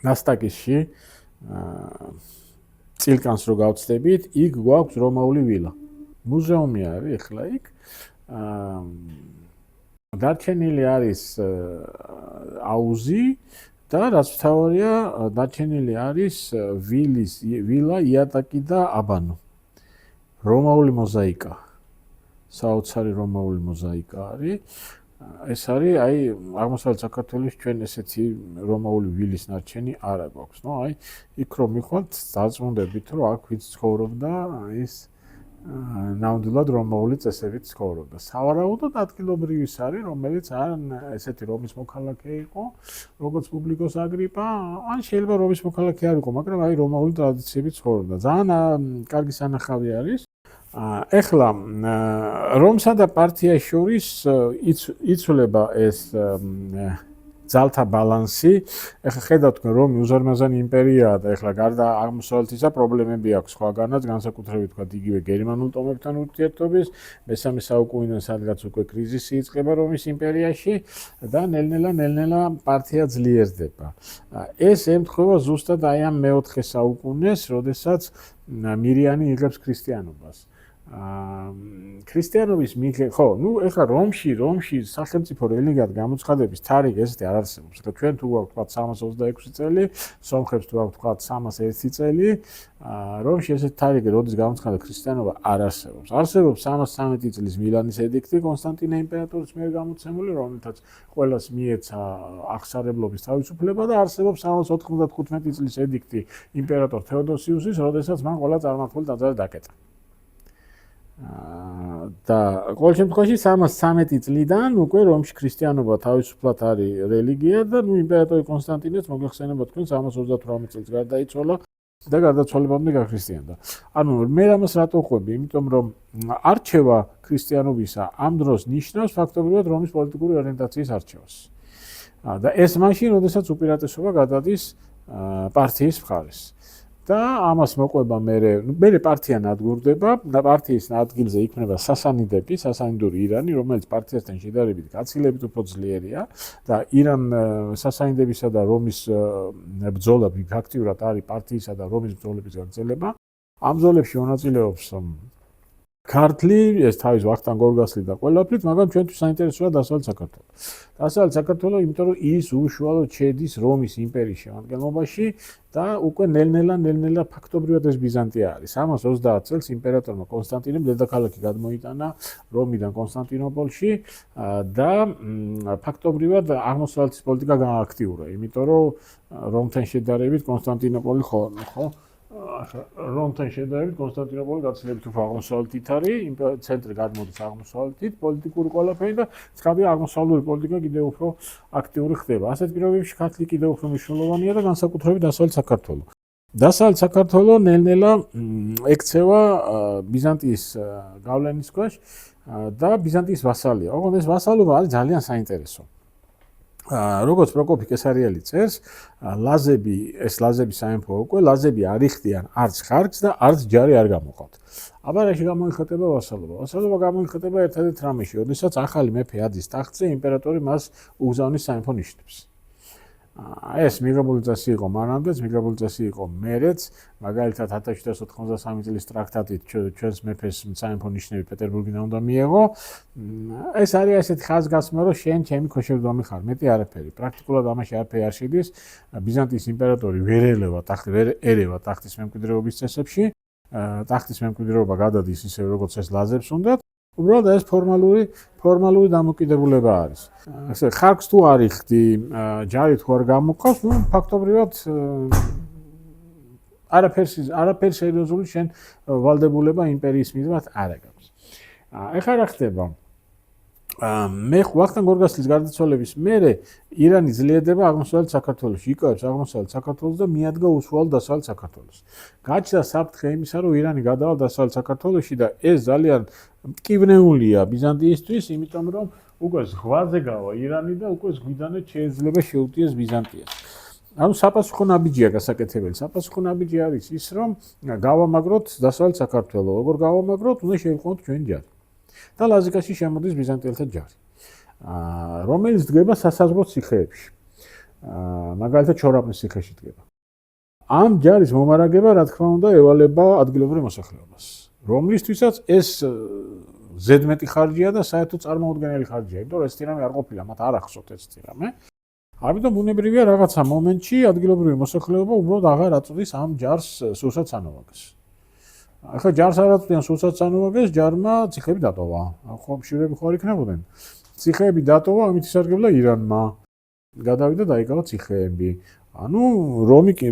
ნასტაკისში წილკანს რო გავწდებით, იქ გვაქვს რომაული ვილა. მუზეუმი არის ახლა იქ. დარჩენილი არის აუზი და რაც მთავარია, დარჩენილი არის ვილა იატაკი და აბანო. რომაული მოზაიკა. საოცარი რომაული მოზაიკა არის. ეს არის აი აღმოსავლეთ საქართველოს ჩვენ ესეთი რომაული ვილის ნარჩენი არა გვაქვს. ნუ აი იქ რომ მიხვალთ, დაწუნდებით რომ აქ ვიც ცხოვრობდა ის ნამდვილად რომაული წესებით ცხოვრობდა. სავარაუდოდ ადგილობრივის არის, რომელიც ან ესეთი რომის მოქალაქე იყო, როგორც პუბლიკოს აგრიპა, ან შეიძლება რომის მოქალაქე არ იყო, მაგრამ აი რომაული ტრადიციებით ცხოვრობდა. ძალიან კარგი სანახავი არის. ეხლა რომსა და პარტიას შორის იცვლება ეს ძალთა ბალანსი. ეხლა ხედავთ, რომი უზარმაზარი იმპერიაა და ეხლა გარდა აღმოსავლეთისა პრობლემები აქვს სხვაგანაც, განსაკუთრებით თქვა იგივე გერმანულ ტომებთან ურთიერთობის, მესამე საუკუნიდან სადღაც უკვე კრიზისი იწყება რომის იმპერიაში და ნელ-ნელა პარტია ძლიერდება. ეს ემთხვევა ზუსტად აი ამ მეოთხე საუკუნეს, როდესაც მირიანი იღებს ქრისტიანობას. ქრისტიანობის ხო, ნუ ეხლა რომში სახელმწიფო რელიგიად გამოცხადების თარიღი ესეთი არ არსებობს. ჩვენ თუ გვაქვს თქვა 326 წელი, სომხებს თუ გვაქვს თქვა 301 წელი, რომში ესეთი თარიღი, როდის გამოცხადდა ქრისტიანობა, არ არსებობს. არსებობს 313 წლის მილანის ედიქტი, კონსტანტინე იმპერატორის მიერ გამოცემული, რომელთაც ყველას მიეცა აღსარებლობის თავისუფლება და არსებობს 395 წლის ედიქტი იმპერატორ თეოდოსიუსის, როდესაც მან ყველა წარმართული ტაძარი დაკეტა. და ყოველ შემთხვევაში 313 წლიდან უკვე რომში ქრისტიანობა თავისუფლად არის რელიგია და ნუ იმპერატორი კონსტანტინეც მოგეხსენება თქვენ 338 წელს გარდაიცვალა და გარდაცვალებამდე გაქრისტიანდა. ანუ მე ამას რატო ყვები? იმიტომ რომ არჩევა ქრისტიანობისა ამ დროს ნიშნავს ფაქტობრივად რომის პოლიტიკური ორიენტაციის არჩევას. და ეს მაშინ, როდესაც უპირატესობა გადადის პარტიის მხარეს. და ამას მოყვება მე პარტია ნადგურდება და პარტიის ადგილზე იქმნება სასანიდები, სასანიდური ირანი, რომელიც პარტიასთან შედარებით გაცილებით უფრო ძლიერია და სასანიდებისა და რომის ბრძოლა ფაქტიურად არის პარტიისა და რომის ბრძოლების გაგრძელება. ამ ბრძოლებში მონაწილეობს ქართლი, ეს თავის ვახტანგ გორგასლი და ყველაფრით, მაგრამ ჩვენთვის საინტერესოა დასავლეთ საქართველო. დასავლეთ საქართველო, იმიტომ რომ ის უშუალოდ შედის რომის იმპერიის შემადგენლობაში და უკვე ნელ-ნელა ფაქტობრივად ეს ბიზანტია არის. 330 წელს იმპერატორმა კონსტანტინემ დედაქალაქი გადმოიტანა რომიდან კონსტანტინოპოლში და ფაქტობრივად აღმოსავლეთის პოლიტიკა გააქტიურა, იმიტომ რომ რომთან შედარებით კონსტანტინოპოლი ხო რომთან შედარებით კონსტანტინოპოლი გაცილებით უფრო აღმოსავლეთით არის, ცენტრი გადმოდის აღმოსავლეთით, პოლიტიკური ყველაფერი და ცხადია აღმოსავლური პოლიტიკა კიდევ უფრო აქტიური ხდება. ასეთ პირობებში ქართლი კიდევ უფრო მნიშვნელოვანია და განსაკუთრებით დასავლეთ საქართველო. დასავლეთ საქართველო ნელ-ნელა ექცევა ბიზანტიის გავლენის ქვეშ და ბიზანტიის ვასალია. ოღონდ ეს ვასალობა არის ძალიან საინტერესო. როგორც პროკოფი კესარიელი წერს, ლაზები სამეფო უკვე ლაზები არ იხდიან არც ხარჯს და არც ჯარი არ გამოყავთ. აბა რაში გამოიხატება ვასალობა? ვასალობა გამოიხატება ერთადერთ რამეში, როდესაც ახალი მეფე ადის ტახტზე, იმპერატორი მას უგზავნის სამეფო ნიშნებს. ეს მიღებული წესი იყო მანამდეც, მიღებული წესი იყო მერეც, მაგალითად 1793 წლის ტრაქტატით ჩვენს მეფეს სამეფო ნიშნები პეტერბურგიდან უნდა მიეღო. ეს არის ასეთი ხაზგასმა, რომ შენ ჩემი ქვეშევრდომი ხარ, მეტი არაფერი. პრაქტიკულად ამაში არაფერი არ შედის. ბიზანტიის იმპერატორი ვერ ერევა ტახტის მემკვიდრეობის წესებში. ტახტის მემკვიდრეობა გადადის ისე როგორც ეს ლაზებს უნდათ. უბრალოდ ეს ფორმალური დამოკიდებულება არის. ესე ხარკს თუ არ იხდი, ჯარი თუ არ გამოყავს, ნუ ფაქტობრივად არაფერი სერიოზული შენ ვალდებულება იმპერიის მიზნად არ აქვს. ეხლა რა ხდება? მე ვახტანგ გორგასლის გარდაცვალების მერე ირანი ძლიერდება აღმოსავლეთ საქართველოში, იკავებს აღმოსავლეთ საქართველოს და მიადგა უშუალოდ დასავლეთ საქართველოს. გაჩნდა საფრთხე იმისა, რომ ირანი გადავალ დასავლეთ საქართველოში და ეს ძალიან მტკივნეულია ბიზანტიისთვის, იმიტომ რომ უკვე ზღვაზე გავა ირანი და უკვე ზღვიდანაც შეიძლება შეუტიეს ბიზანტიას. ანუ საპასუხო ნაბიჯია გასაკეთებელი. საპასუხო ნაბიჯი არის ის, რომ გავამაგროთ დასავლეთ საქართველო. როგორ გავამაგროთ, უნდა შევიყვანოთ ჩვენი ჯარი. და ლაზიკაში შემოდის ბიზანტიელთა ჯარი, რომელიც დგება სასაზღვრო ციხეებში. მაგალითად ჩორაპნის ციხეში დგება. ამ ჯარის მომარაგება, რა თქმა უნდა, ევალება ადგილობრივ მოსახლეობას, რომლისთვისაც ეს ზედმეტი ხარჯია და საერთოდ წარმოუდგენელი ხარჯია, იმიტომ რომ ეს თირამე არ ყოფილა, მათ არ ახსოვთ ეს თირამე. ამიტომ ბუნებრივია რაღაცა მომენტში ადგილობრივი მოსახლეობა უბრალოდ აღარ აწვდის ამ ჯარს სულსაც ანოვაგეს. ახლა ჯარს არ აწვდიან სულსაც ანოვაგეს, ჯარმა ციხეები დატოვა. ხო მშვიდები ხო არ იქნებოდნენ. ციხეები დატოვა, ამით ისარგებლა ირანმა. გადავიდა დაიკავა ციხეები. ანუ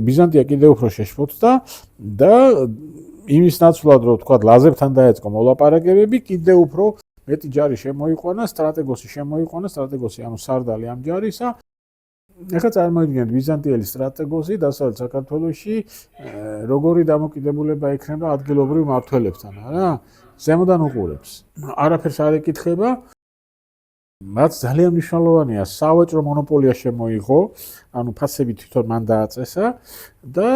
ბიზანტია კიდევ უფრო შეშფოთდა და იმის ნაცვლად, რომ თქვა ლაზებთან დაეწყო მოლაპარაკებები, კიდევ უფრო მეტი ჯარი შემოიყვანა, სტრატეგოსი, ანუ სარდალი ამ ჯარისა. ეხლა წარმოიდგინეთ ბიზანტიელი სტრატეგოსი დასავლეთ საქართველოში როგორი დამოკიდებულება ექნება ადგილობრივ მმართველებთან, რა? ზემოდან უყურებს. არაფერს არ ეკითხება. მათ ძალიან მნიშვნელოვანია სავაჭრო მონოპოლია შემოიღო, ანუ ფასები თვითონ მან დააწესა და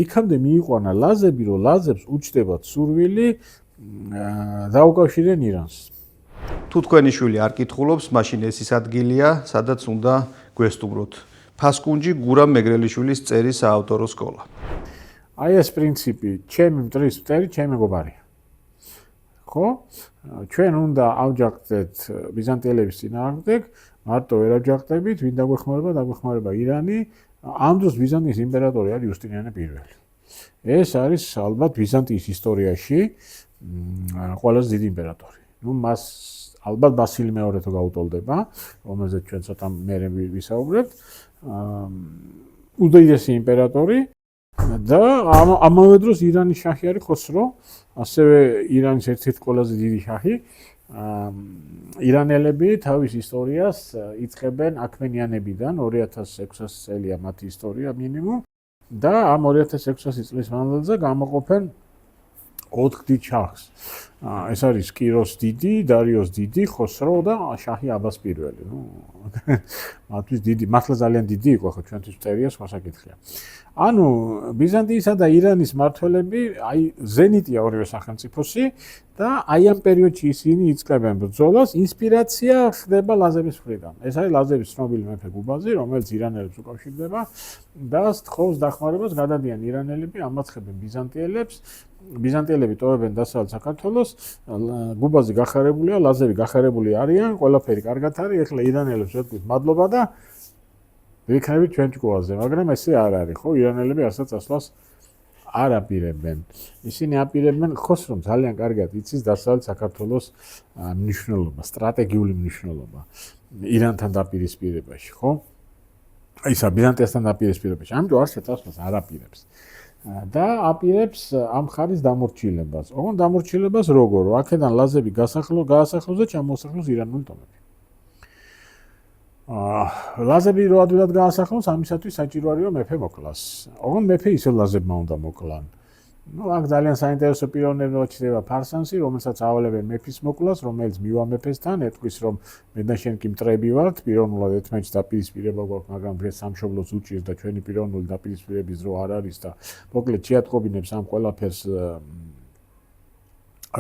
იქამდე მიიყვანა ლაზები, რომ ლაზებს უჩნდებათ სურვილი დაუკავშირდნენ ირანს. თუ თქვენი შვილი არ კითხულობს, მაშინ ეს ის ადგილია, სადაც უნდა გვესტუმროთ. ფასკუნჯი გურამ მეგრელიშვილის წერის საავტორო სკოლა. აი ეს პრინციპი, ჩემი მტრის მტერი, ჩემი მეგობარია. ხო? ჩვენ უნდა ავჯახდეთ ბიზანტიელების წინააღმდეგ, მარტო ვერ ავჯახდებით, ვინ დაგვეხმარება ირანი. ამ დროს ბიზანტიის იმპერატორი არის იუსტინიანე პირველი. ეს არის ალბათ ბიზანტიის ისტორიაში ყველაზე დიდი იმპერატორი. ნუ მას ალბათ ბასილი მეორე თუ გაუტოლდება, რომელზეც ჩვენ ცოტა მერე ვისაუბრებთ. უდიდესი იმპერატორი და ამავე დროს ირანის შაჰი არის ხოსრო, ასევე ირანის ერთ-ერთი ყველაზე დიდი შაჰი. ირანელები თავის ისტორიას იწყებენ აქმენიანებიდან, 2600 წელია მათი ისტორია მინიმუმ და ამ 2600 წლის მანძილზე გამოყოფენ 4 დიდ შაჰს. ეს არის კიროს დიდი, დარიოს დიდი, ხოსრო და შაჰი აბას პირველი. მათთვის დიდი, მართლა ძალიან დიდი იყო, ხო ჩვენთვის მწერია სხვა საკითხია. ანუ ბიზანტიისა და ირანის მმართველები, აი ზენიტია ორივე სახელმწიფოსი და აი ამ პერიოდში ისინი იწყებენ ბრძოლას, ინსპირაცია ხდება ლაზების მხრიდან. ეს არის ლაზების ცნობილი მეფე გუბაზი, რომელიც ირანელებს უკავშირდება და სთხოვს დახმარებას, გადადიან ირანელები, ამაცხებენ ბიზანტიელებს. ბიზანტიელები ტოვებენ დასავლეთ საქართველოს, გუბაზი გახარებულია, ლაზები გახარებული არიან, ყველაფერი კარგად არის, ეხლა ირანელებს ვეთქვით მადლობა და ვიქნებით ჩვენ ჭკუაზე, მაგრამ ესე არ არის, ხო? ირანელები არცაც ასვლას არ აპირებენ. ისინი აპირებენ ხოსრომ ძალიან კარგად იცის დასავლეთ საქართველოს მნიშვნელობა, სტრატეგიული მნიშვნელობა ირანთან დაპირისპირებაში, ხო? ისა ბიზანტიასთან დაპირისპირებაში. ამიტომ არცაც ასვლას არ აპირებს. და აპირებს ამ ხარის დამორჩილებას. ოღონდ დამორჩილებას როგორ? აქედან ლაზები გაასახლოს და ჩამოსახლოს ირანული ტომები. ლაზები რო ადვილად გაასახლოს, ამისათვის საჭირო არის რომ მეფე მოკლას. ოღონდ მეფე ისევ ლაზებმა უნდა მოკლან. აქ ძალიან საინტერესო პიროვნები მოჩნდება ფარსანსი, რომელსაც ავალებენ მეფის მოკლას, რომელიც მივა მეფესთან, ეტყვის რომ მე და შენ კი მტრები ვართ, პიროვნულად ერთმანეთს დაპირისპირება გვაქვს, მაგრამ დღეს სამშობლოს უჭირს და ჩვენი პიროვნული დაპირისპირების დრო არ არის და მოკლედ შეატყობინებს ამ ყველაფერს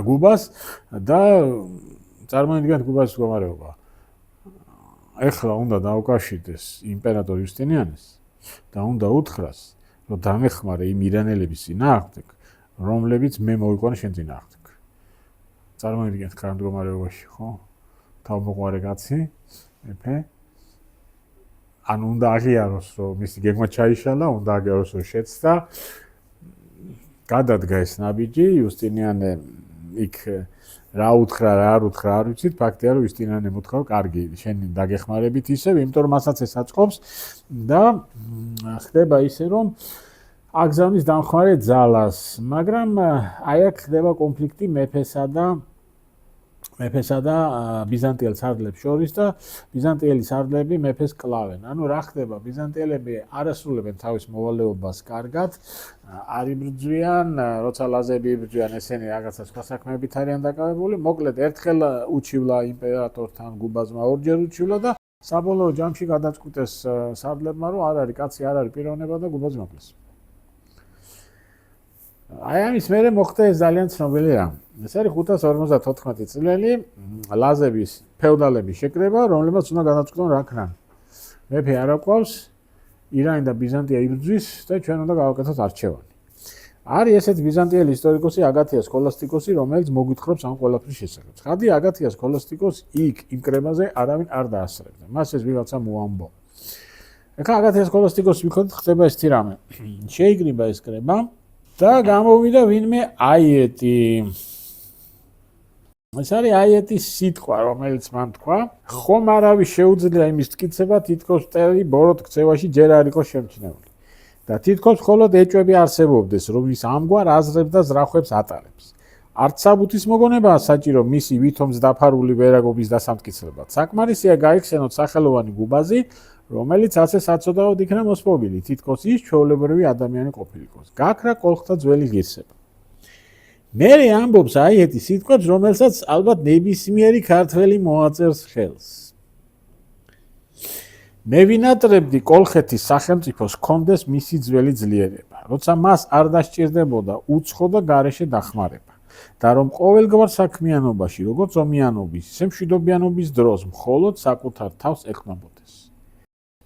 გუბას და წარმოიდგინეთ გუბას მდგომარეობა. ეხლა უნდა დაუკავშირდეს იმპერატორ იუსტინიანეს და უნდა უთხრას, რომ დამეხმარე იმ ირანელების წინააღმდეგ, რომლებიც მე მოვიყვანე შენ წინააღმდეგ. წარმოიდგინეთ რა მდგომარეობაში, ხო? თავმოყარე კაცი, მეფე. ანუ უნდა აღიაროს, რომ მისი გეგმა ჩაიშალა, უნდა აღიაროს, რომ შეცდა. გადადგა ეს ნაბიჯი, იუსტინიანე იქ რა უთხრა, რა არ უთხრა, არ ვიცით, ფაქტია, რომ იუსტინიანემ უთხრა, კარგი, შენ დაგეხმარებით ისევ, იმიტომ რომ მასაც ეს აწყობს და ხდება ისე, რომ აგზავნის დამხმარე ძალას, მაგრამ აი აქ ხდება კონფლიქტი მეფესა და ბიზანტიელ სარდლებს შორის და ბიზანტიელი სარდლები მეფეს კლავენ. ანუ რა ხდება? ბიზანტიელები არ ასრულებენ თავის მოვალეობას კარგად, არ იბრძვიან, როცა ლაზები იბრძვიან, ესენი რაღაცა სხვა საქმეებით არიან დაკავებული. მოკლედ ერთხელ უჩივლა იმპერატორთან გუბაზმა, ორჯერ უჩივლა და საბოლოო ჯამში გადაწყვიტეს სარდლებმა, რომ არ არის კაცი, არ არის პიროვნება და გუბაზი მოკლეს. აი ამის მერე მოხდა ეს ძალიან ცნობილი რამ. ეს არის 554 წლიანი ლაზების ფეოდალების შეკრება, რომლებიც უნდა გადაწყვიტონ რა ქნან. მეფე არ აყვავს, ირანი და ბიზანტია იბრძვის და ჩვენ უნდა გავაკეთოთ არჩევანი. არის ესეთი ბიზანტიელი ისტორიკოსი აგათია სქოლასტიკოსი, რომელიც მოგვითხრობს ამ ყველაფრის შესახებ. ხადი აგათია სქოლასტიკოსი იქ იმ კრებაზე არავინ არ დაასწრებდა. მას ეს ვიღაცა მოამბო. ეხლა აგათია სქოლასტიკოსი ვიქოთ ხდება ეს თირამე. შეიგრიბა ეს კრება და გამოვიდა ვინმე აიეტი. ეს არის აიეტის სიტყვა, რომელიც მან თქვა, ხომ არავის შეუძლია იმის მტკიცება, თითქოს წელი ბოროტ ქცევაში ჯერ არ იყოს შემჩნეული. და თითქოს მხოლოდ ეჭვები არსებობდეს, რომ ის ამგვარ აზრებს და ზრახვებს ატარებს. არც საბუთის მოგონებაა საჭირო მისი ვითომს დაფარული ვერაგობის დასამტკიცებლად. საკმარისია გაიხსენოთ სახელოვანი გუბაზი, რომელიც ასე საწოდაოდ იქნა მოსპობილი, თითქოს ის ჩვეულებრივი ადამიანი ყოფილიყოს. გაქრა კოლხთა ძველი ღირსება. მერე ამბობს აიეტი სიტყვებს, რომელსაც ალბათ ნებისმიერი ქართველი მოაწერს ხელს. მე ვინატრებდი კოლხეთის სახელმწიფოს ჰქონდეს მისი ძველი ძლიერება, როცა მას არ დასჭირდებოდა უცხო და გარეშე დახმარება და რომ ყოველგვარ საქმიანობაში, როგორც ომიანობის, ისე მშვიდობიანობის დროს მხოლოდ საკუთარ თავს ეკნობოდეს.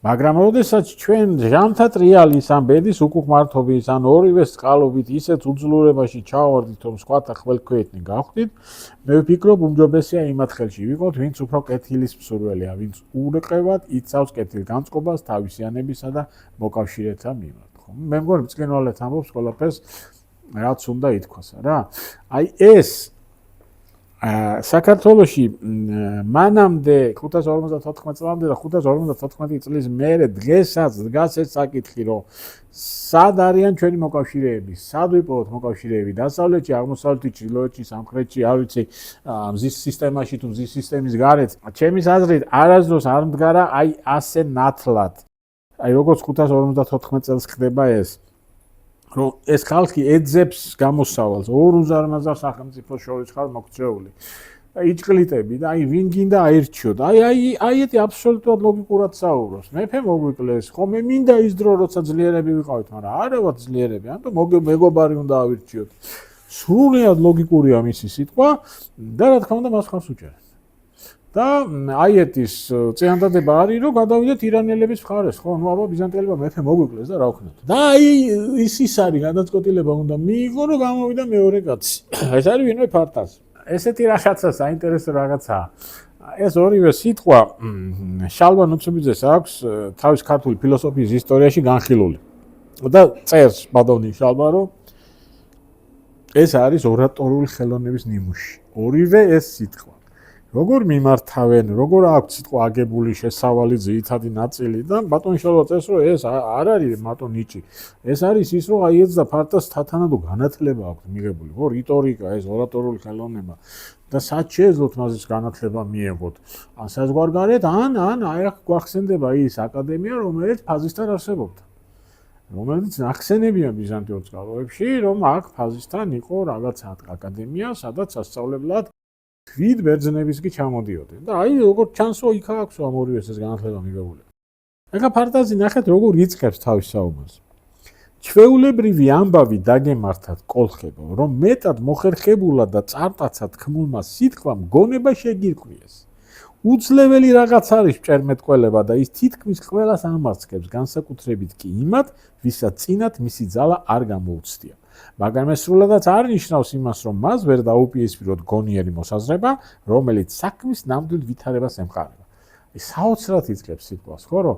მაგრამ როდესაც ჩვენ ჟამთა ტრიალის ან ბედის უკუღმართობის ან ორივეს წყალობით ისეთ უძლურებაში ჩავარდით, რომ სხვათა ხველქვეითნი გავხდით, მე ვფიქრობ, უმჯობესია იმათ ხელში ვიყოთ, ვინც უფრო კეთილის მსურველია, ვინც ურყევად იცავს კეთილგანწყობას თავისიანებისა და მოკავშირეთა მიმართ. მე მგონი მწკენვალეთ ამბობს ყველაფერს, რაც უნდა ითქვასა რა. აი ეს საქართველოში მანამდე 554 წლამდე და 554 წლის მერე დღესაც დგას ეს საკითხი, რომ სად არიან ჩვენი მოკავშირეები, სად ვიპოვოთ მოკავშირეები, დასავლეთში, აღმოსავლეთში, ჩრდილოეთში, სამხრეთში, არ ვიცი, მზის სისტემაში თუ მზის სისტემის გარეთ. ჩემის აზრით, არასდროს არ მდგარა აი ასე ნათლად. აი როგორც 554 წელს ხდება ეს. რომ ეს ხალხი ეძებს გამოსავალს ორ უზარმაზარ სახელმწიფოს შორის ხარ მოქცეული. და იჭყლიტები და აი ვინ გინდა აირჩიოთ. აიეთი აბსოლუტურად ლოგიკურად საუბრობს. მეფე მოგვიკლეს, ხო მე მინდა ის დრო როცა ძლიერები ვიყავით, მაგრამ არა ვართ ძლიერები, ამიტომ მეგობარი უნდა ავირჩიოთ. სრულიად ლოგიკურია მისი სიტყვა და რა თქმა უნდა მას ხარს უჭერს. და აიეტის წინადადება არის, რომ გადავიდეთ ირანელების მხარეს, ხო? ნუ აბა ბიზანტიელებმა მეფე მოგვიკლეს და რა ვქნათ. და აი ის არის გადაწყვეტილება უნდა მიიღო, რომ გამოვიდა მეორე კაცი. ეს არის ვინმე ფარტას. ესეთი რაღაცა საინტერესო რაღაცაა. ეს ორივე სიტყვა შალვა ნუცუბიძეს აქვს თავის ქართული ფილოსოფიის ისტორიაში განხილული. და წერს ბადოვნი შალვა, რომ ეს არის ორატორული ხელოვნების ნიმუში. ორივე ეს სიტყვა. როგორ მიმართავენ, როგორ აქვს სიტყვა აგებული შესავალი ძირითადი ნაწილი და ბატონ შალვა წეს რომ ეს არ არის მარტო ნიჭი. ეს არის ის რომ აი ეცდა ფარტას თათანადო განათლება აქვს მიღებული, ხო, რიტორიკა, ეს ორატორული ხელოვნება და სად შეეძლოთ მასის განათლება მიიღოთ. ან საზღვარგარეთ, ან აი აქ გვახსენდება ის აკადემია, რომელიც ფაზისთან არსებობდა. რომელიც ახსენებია ბიზანტიურ წყაროებში, რომ აქ ფაზისთან იყო რაღაც აკადემია, სადაც სასწავლებლად თვით ბერძნების კი ჩამოდიოდნენ. და აი როგორც ჩანს, რომ იქ აქვს ამ ორივეს ეს განათლება მიღებული. ეხლა ფარტაზი ნახეთ როგორ იწყებს თავის საუბარს. ჩვეულებრივი ამბავი დაგემართათ კოლხებო, რომ მეტად მოხერხებულად და წარტაცად თქმულმა სიტყვამ გონება შეგირკვიეს. უძლეველი რაღაც არის მჭერმეტყველება და ის თითქმის ყველას ამარცხებს, განსაკუთრებით კი იმათ, ვისაც წინათ მისი ძალა არ გამოუცდია. მაგრამ ეს სრულადაც არ ნიშნავს იმას, რომ მას ვერ დაუპირისპიროთ გონიერი მოსაზრება, რომელიც საქმის ნამდვილ ვითარებას ემყარება. საოცრად იწყებს სიტყვას, ხო, რომ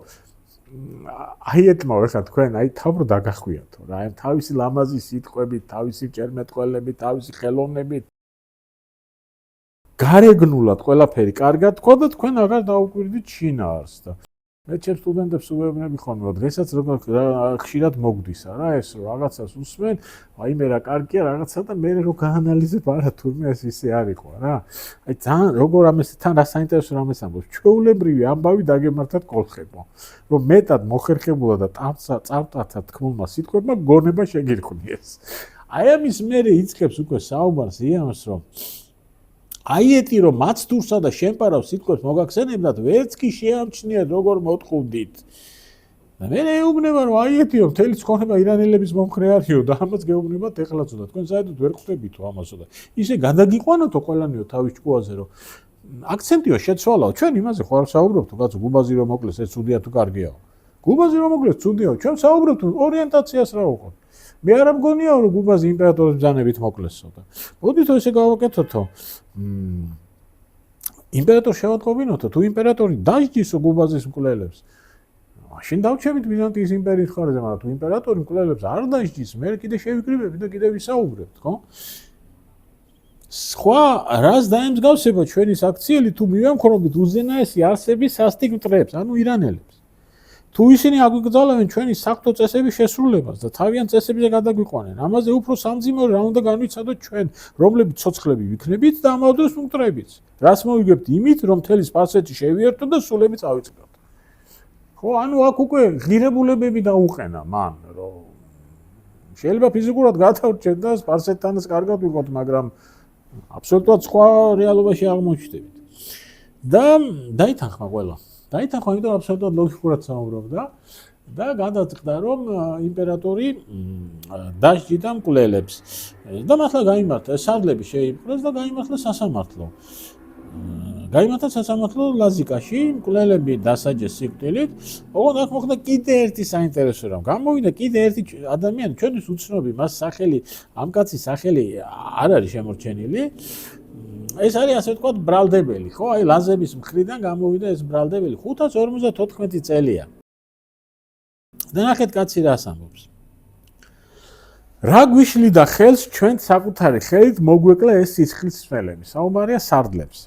აი ეთმო ახლა თქვენ აი თავბრ დაგახვიათო რა, აი თავისი ლამაზი სიტყვებით, თავისი მჭერმეტყველებით, თავისი ხელოვნებით გარეგნულად ყველაფერი კარგად თქვა და თქვენ აღარ დაუკვირდით შინაარს და მე ჩემს სტუდენტებს უვეუბნები ხოლმე, რომ დღესაც როგორ ხშირად მოგდისა რა ეს რაღაცას უსმენ, აი მე რა კარგია რაღაცა და მე რო გაანალიზებ არა თურმე ეს ისე არ იყო რა. აი ძალიან როგორ ამას თან რა საინტერესო რამეს ამბობს. ჩვეულებრივი ამბავი დაგემართათ კოლხებო, რომ მეტად მოხერხებულა და წარტაცად თქმულმა სიტყვებმა გონება შეგირქმიეს. აი ამის მერე იწყებს უკვე საუბარს იმას, რომ აიეტი რომ მაცდურსა და შემპარავ სიტყვებს მოგახსენებდათ, ვერც კი შეამჩნიათ როგორ მოტყუდით. და მე ეუბნება რომ აიეტიო მთელი ცხოვრება ირანელების მომხრე არისო და ამას გეუბნებათ ეხლაც და თქვენ საერთოდ ვერ ხვდებითო ამასო და ისე გადაგიყვანოთო ყველანიო თავის ჭკუაზე რომ აქცენტიო შეცვალაო ჩვენ იმაზე ხარ საუბრობთ კაცო გუბაზი რომ მოკლეს ეს ცუდია თუ კარგიაო. გუბაზი რომ მოკლეს ცუდიაო ჩვენ საუბრობთ ორიენტაციას რა უყო. მე არ მგონია რომ გუბაზი იმპერატორის ბრძანებით მოკლესო და მოდითო ესე გავაკეთოთო იმპერატორ შევატყობინოთო თუ იმპერატორი დაждისო გუბაზის მკვლელებს მაშინ დავჩებით ბიზანტიის იმპერიის ხარჯზე მაგრამ თუ იმპერატორი მკვლელებს არ დაждის მე კიდე შევიკრიბები და კიდე ვისაუბრებთ ხო სხვა რას დაემსგავსება ჩვენი საქციელი თუ მივემხრობთ უზენაესი არსების სასტიკ მტრებს ანუ ირანელებს თუ ისინი აგვიგზავნებენ ჩვენი საქმო წესების შესრულებას და თავიანთ წესებზე გადაგვიყვანენ. ამაზე უფრო სამძიმეო რა უნდა განვიცადოთ ჩვენ, რომლებიც ცოცხლები ვიქნებით და ამავდროულად მკვრებიც. რას მოვიგებთ იმით, რომ მთელი სპარსეთი შევიერთოთ და სულები წავიწყდოთ. ხო, ანუ აქ უკვე ღირებულებები დაუყენა მან, რომ შეიძლება ფიზიკურად გათავრჩეთ და სპარსეთთანაც კარგად ვიყოთ, მაგრამ აბსოლუტურად სხვა რეალობაში აღმოჩნდებით. და დაითანხმა ყველა. დაითანხმა, იმიტომ აბსოლუტურად ლოგიკურად საუბრობდა და გადაწყდა, რომ იმპერატორი დაждიდა მკვლელებს და მართლა გაიმართა, სარდლები შეიპყრეს და გაიმართა სასამართლო. გაიმართა სასამართლო ლაზიკაში, მკვლელები დასაჯეს სიკვდილით. ოღონდ აქ მოხდა კიდე ერთი საინტერესო რამ. გამოვიდა კიდე ერთი ადამიანი, ჩვენთვის უცნობი, მას სახელი, ამ კაცის სახელი არ არის შემორჩენილი. ეს არის ასე ვთქვათ ბრალდებელი, ხო? აი ლაზების მხრიდან გამოვიდა ეს ბრალდებელი 554 წელია. და ნახეთ კაცი რას ამბობს. რა გვიშლიდა ხელს ჩვენ საკუთარი ხელით მოგვეკლა ეს სიცხლის სმელები. საუბარია სარდლებს.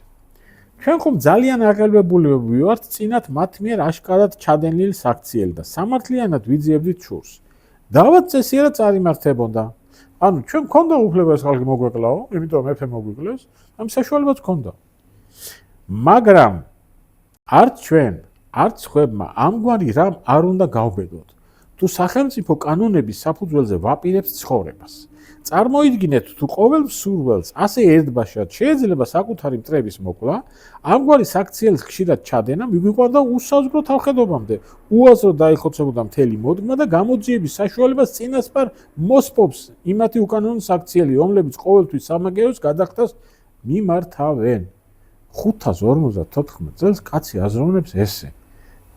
ჩვენ ხომ ძალიან აღელვებული ვართ წინათ მათ მიერ აშკარად ჩადენილ საქციელ და სამართლიანად ვიძიებდით შურს. დავად წესიერად წარიმართებოდა. ანუ ჩვენ გქონდა უფლება ეს ხალხი მოგვეკლაო, იმიტომ მეფე მოგვიკლეს, ამ საშუალებაც გქონდა. მაგრამ არც ჩვენ, არც ხვებმა ამგვარი რამ არ უნდა გავბედოთ. თუ სახელმწიფო კანონების საფუძველზე ვაპირებთ ცხოვრებას. წარმოიდგინეთ, თუ ყოველ მსურველს ასე ერთბაშად შეიძლება საკუთარი მტრების მოკლა, ამგვარი საქციელის ხშირად ჩადენა მიგვიყვარდა უსაზღვრო თავხედობამდე, უაზრო დაიხოცებოდა მთელი მოდგმა და გამოძიების საშუალებას წინასწარ მოსპობს იმათი უკანონო საქციელი, რომლებიც ყოველთვის სამაგეროს გადახდას მიმართავენ. 554 წელს კაცი აზროვნებს ესე,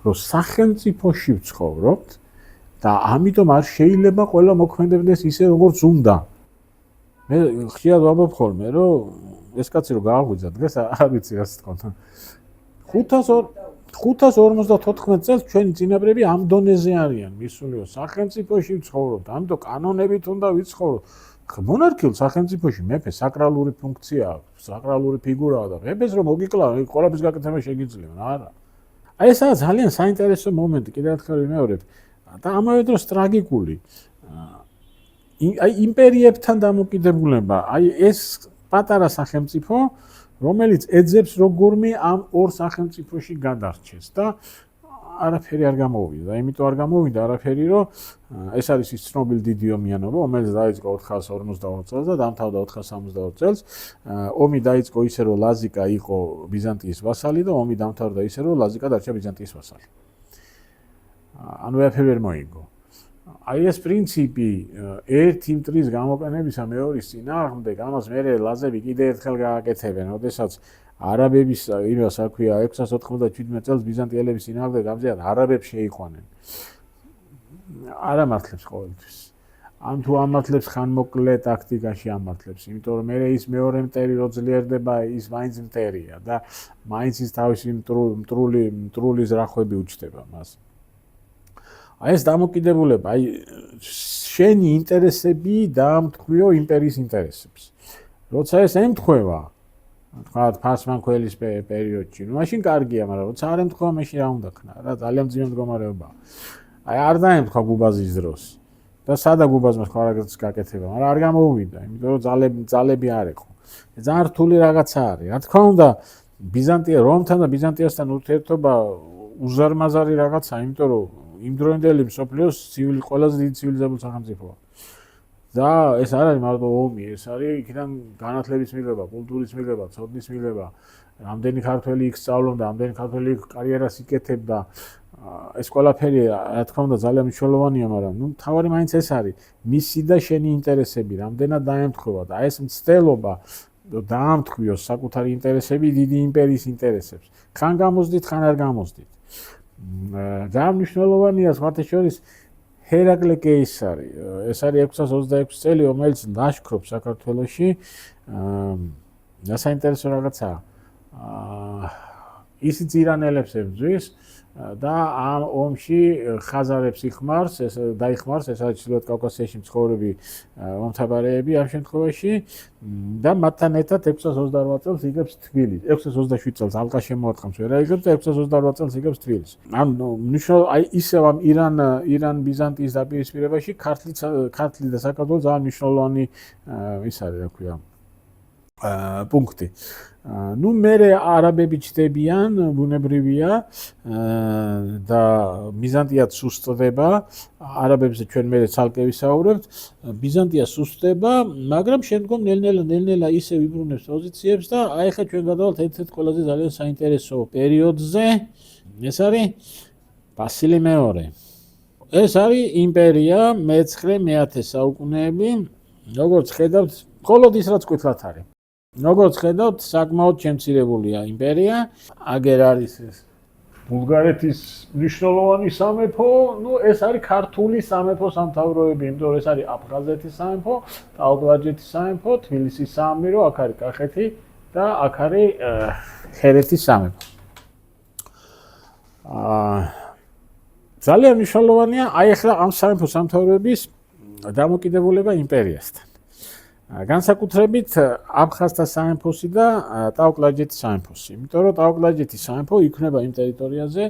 რომ სახელმწიფოში ვცხოვრობთ და ამიტომ არ შეიძლება ყველა მოქმედებდეს ისე როგორც უნდა. მე ხშირად ვამბობ ხოლმე, რომ ეს კაცი რო გააღვიძა დღეს არ ვიცი რას თქონდა. 554 წელს ჩვენი წინაპრები ამ დონეზე არიან, მისულიო სახელმწიფოში ვცხოვრობთ, ამიტომ კანონებით უნდა ვიცხოვროთ. მონარქიულ სახელმწიფოში მეფე საკრალური ფუნქცია აქვს, საკრალური ფიგურაა და მეფეს რომ მოგიკლა, ყველაფრის გაკეთება შეგიძლია, არა. აი ესაა ძალიან საინტერესო მომენტი, კიდევ ერთხელ ვიმეორებ და ამავე დროს ტრაგიკული. აი იმპერიებთან დამოკიდებულება, აი ეს პატარა სახელმწიფო, რომელიც ეძებს როგორმე ამ ორ სახელმწიფოში გადარჩეს და არაფერი არ გამოვიდა და იმიტომ არ გამოვიდა არაფერი, რომ ეს არის ის ცნობილი დიდი ომიანობა, რომელიც დაიწყო 452 წელს და დამთავრდა 462 წელს. ომი დაიწყო ისე, რომ ლაზიკა იყო ბიზანტიის ვასალი და ომი დამთავრდა ისე, რომ ლაზიკა დარჩა ბიზანტიის ვასალი. ანუ ვერაფერი ვერ მოიგო. აი ეს პრინციპი ერთი მტრის გამოყენებისა მეორის წინააღმდეგ, ამას მერე ლაზები კიდევ ერთხელ გააკეთებენ, როდესაც არაბების იმას აქვია 697 წელს ბიზანტიელების წინააღმდეგ ამზადად არაბებს შეიყვანენ. არ ამართლებს ყოველთვის. ან თუ ამართლებს ხანმოკლე ტაქტიკაში ამართლებს, იმიტომ რომ მე ის მეორე მტერი რო ძლიერდება, ის მაინც მტერია და მაინც ის თავისი მტრული ზრახვები უჩნდება მას. აი ეს დამოკიდებულება, აი შენი ინტერესები დაამტყვიო იმპერიის ინტერესებს. როცა ეს ემთხვევა, თქვა ფარსმანქველის პერიოდში, ნუ მაშინ კარგია, მაგრამ როცა არ ემთხვევა, მაშინ რა უნდა ქნა? რა ძალიან ძლიერ მდგომარეობაა. აი არ დაემთხვა გუბაზის დროს. და სადა გუბაზმა სხვა რაღაცას გაკეთება, მაგრამ არ გამოუვიდა, იმიტომ რომ ძალები არ იყო. ძალიან რთული რაღაცა არის. რა თქმა უნდა, რომთან და ბიზანტიასთან ურთიერთობა უზარმაზარი რაღაცაა, იმიტომ რომ იმ დროინდელი მსოფლიოს ყველაზე დიდი ცივილიზებული სახელმწიფოა. და ეს არ არის მარტო ომი, ეს არის იქიდან განათლების მიღება, კულტურის მიღება, ცოდნის მიღება, რამდენი ქართველი იქ სწავლობდა, რამდენი ქართველი იქ კარიერას იკეთებდა. ეს ყველაფერი, რა თქმა უნდა, ძალიან მნიშვნელოვანია, მაგრამ ნუ თავარი მაინც ეს არის, მისი და შენი ინტერესები, რამდენად დაემთხვევა და ეს მცდელობა დაამთხვიოს საკუთარი ინტერესები დიდი იმპერიის ინტერესებს. ხან გამოსდით, ხან არ გამოსდით. ძალიან მნიშვნელოვანია სხვათა შორის ჰერაკლე კეისარი. ეს არის 626 წელი, რომელიც ლაშქრობს საქართველოში. საინტერესო რაღაცაა. ისიც ირანელებს ებრძვის და ამ ომში ხაზარებს იხმარს, დაიხმარს, ეს არის ჩრდილოეთ კავკასიაში მცხოვრები მომთაბარეები ამ შემთხვევაში და მათთან ერთად 628 წელს იგებს თბილისს. 627 წელს ალყა შემოარტყამს ვერ აიღებს და 628 წელს იგებს თბილისს. ანუ აი ისევ ამ ირან-ბიზანტიის დაპირისპირებაში ქართლი და საქართველო ძალიან მნიშვნელოვანი ის არის, რა ქვია, პუნქტი. ნუ მერე არაბები ჩდებიან, ბუნებრივია და ბიზანტია სუსტდება, არაბებზე ჩვენ მერე ცალკე ვისაუბრებთ, ბიზანტია სუსტდება, მაგრამ შემდგომ ნელ-ნელა ისე ვიბრუნებს პოზიციებს და აი ხა ჩვენ გადავალთ ერთ-ერთ ყველაზე ძალიან საინტერესო პერიოდზე, ეს არის ბასილი მეორე. ეს არის იმპერია მე-9-მე-10 საუკუნეები, როგორც ხედავთ, მხოლოდ ის რაც კვითლად არის. როგორც ხედავთ, საკმაოდ შემცირებულია იმპერია. აგერ არის ეს ბულგარეთის მნიშვნელოვანი სამეფო, ნუ ეს არის ქართული სამეფო სამთავროები, იმიტომ რომ ეს არის აფხაზეთის სამეფო, ტაო-კლარჯეთის სამეფო, თბილისის საამირო, აქ არის კახეთი და აქ არის ჰერეთის სამეფო. ძალიან მნიშვნელოვანია აი ახლა ამ სამეფო სამთავროების დამოკიდებულება იმპერიასთან. განსაკუთრებით აფხაზთა სამეფოსი და ტაო-კლარჯეთის სამეფოსი. იმიტომ რომ ტაო-კლარჯეთის სამეფო იქნება იმ ტერიტორიაზე,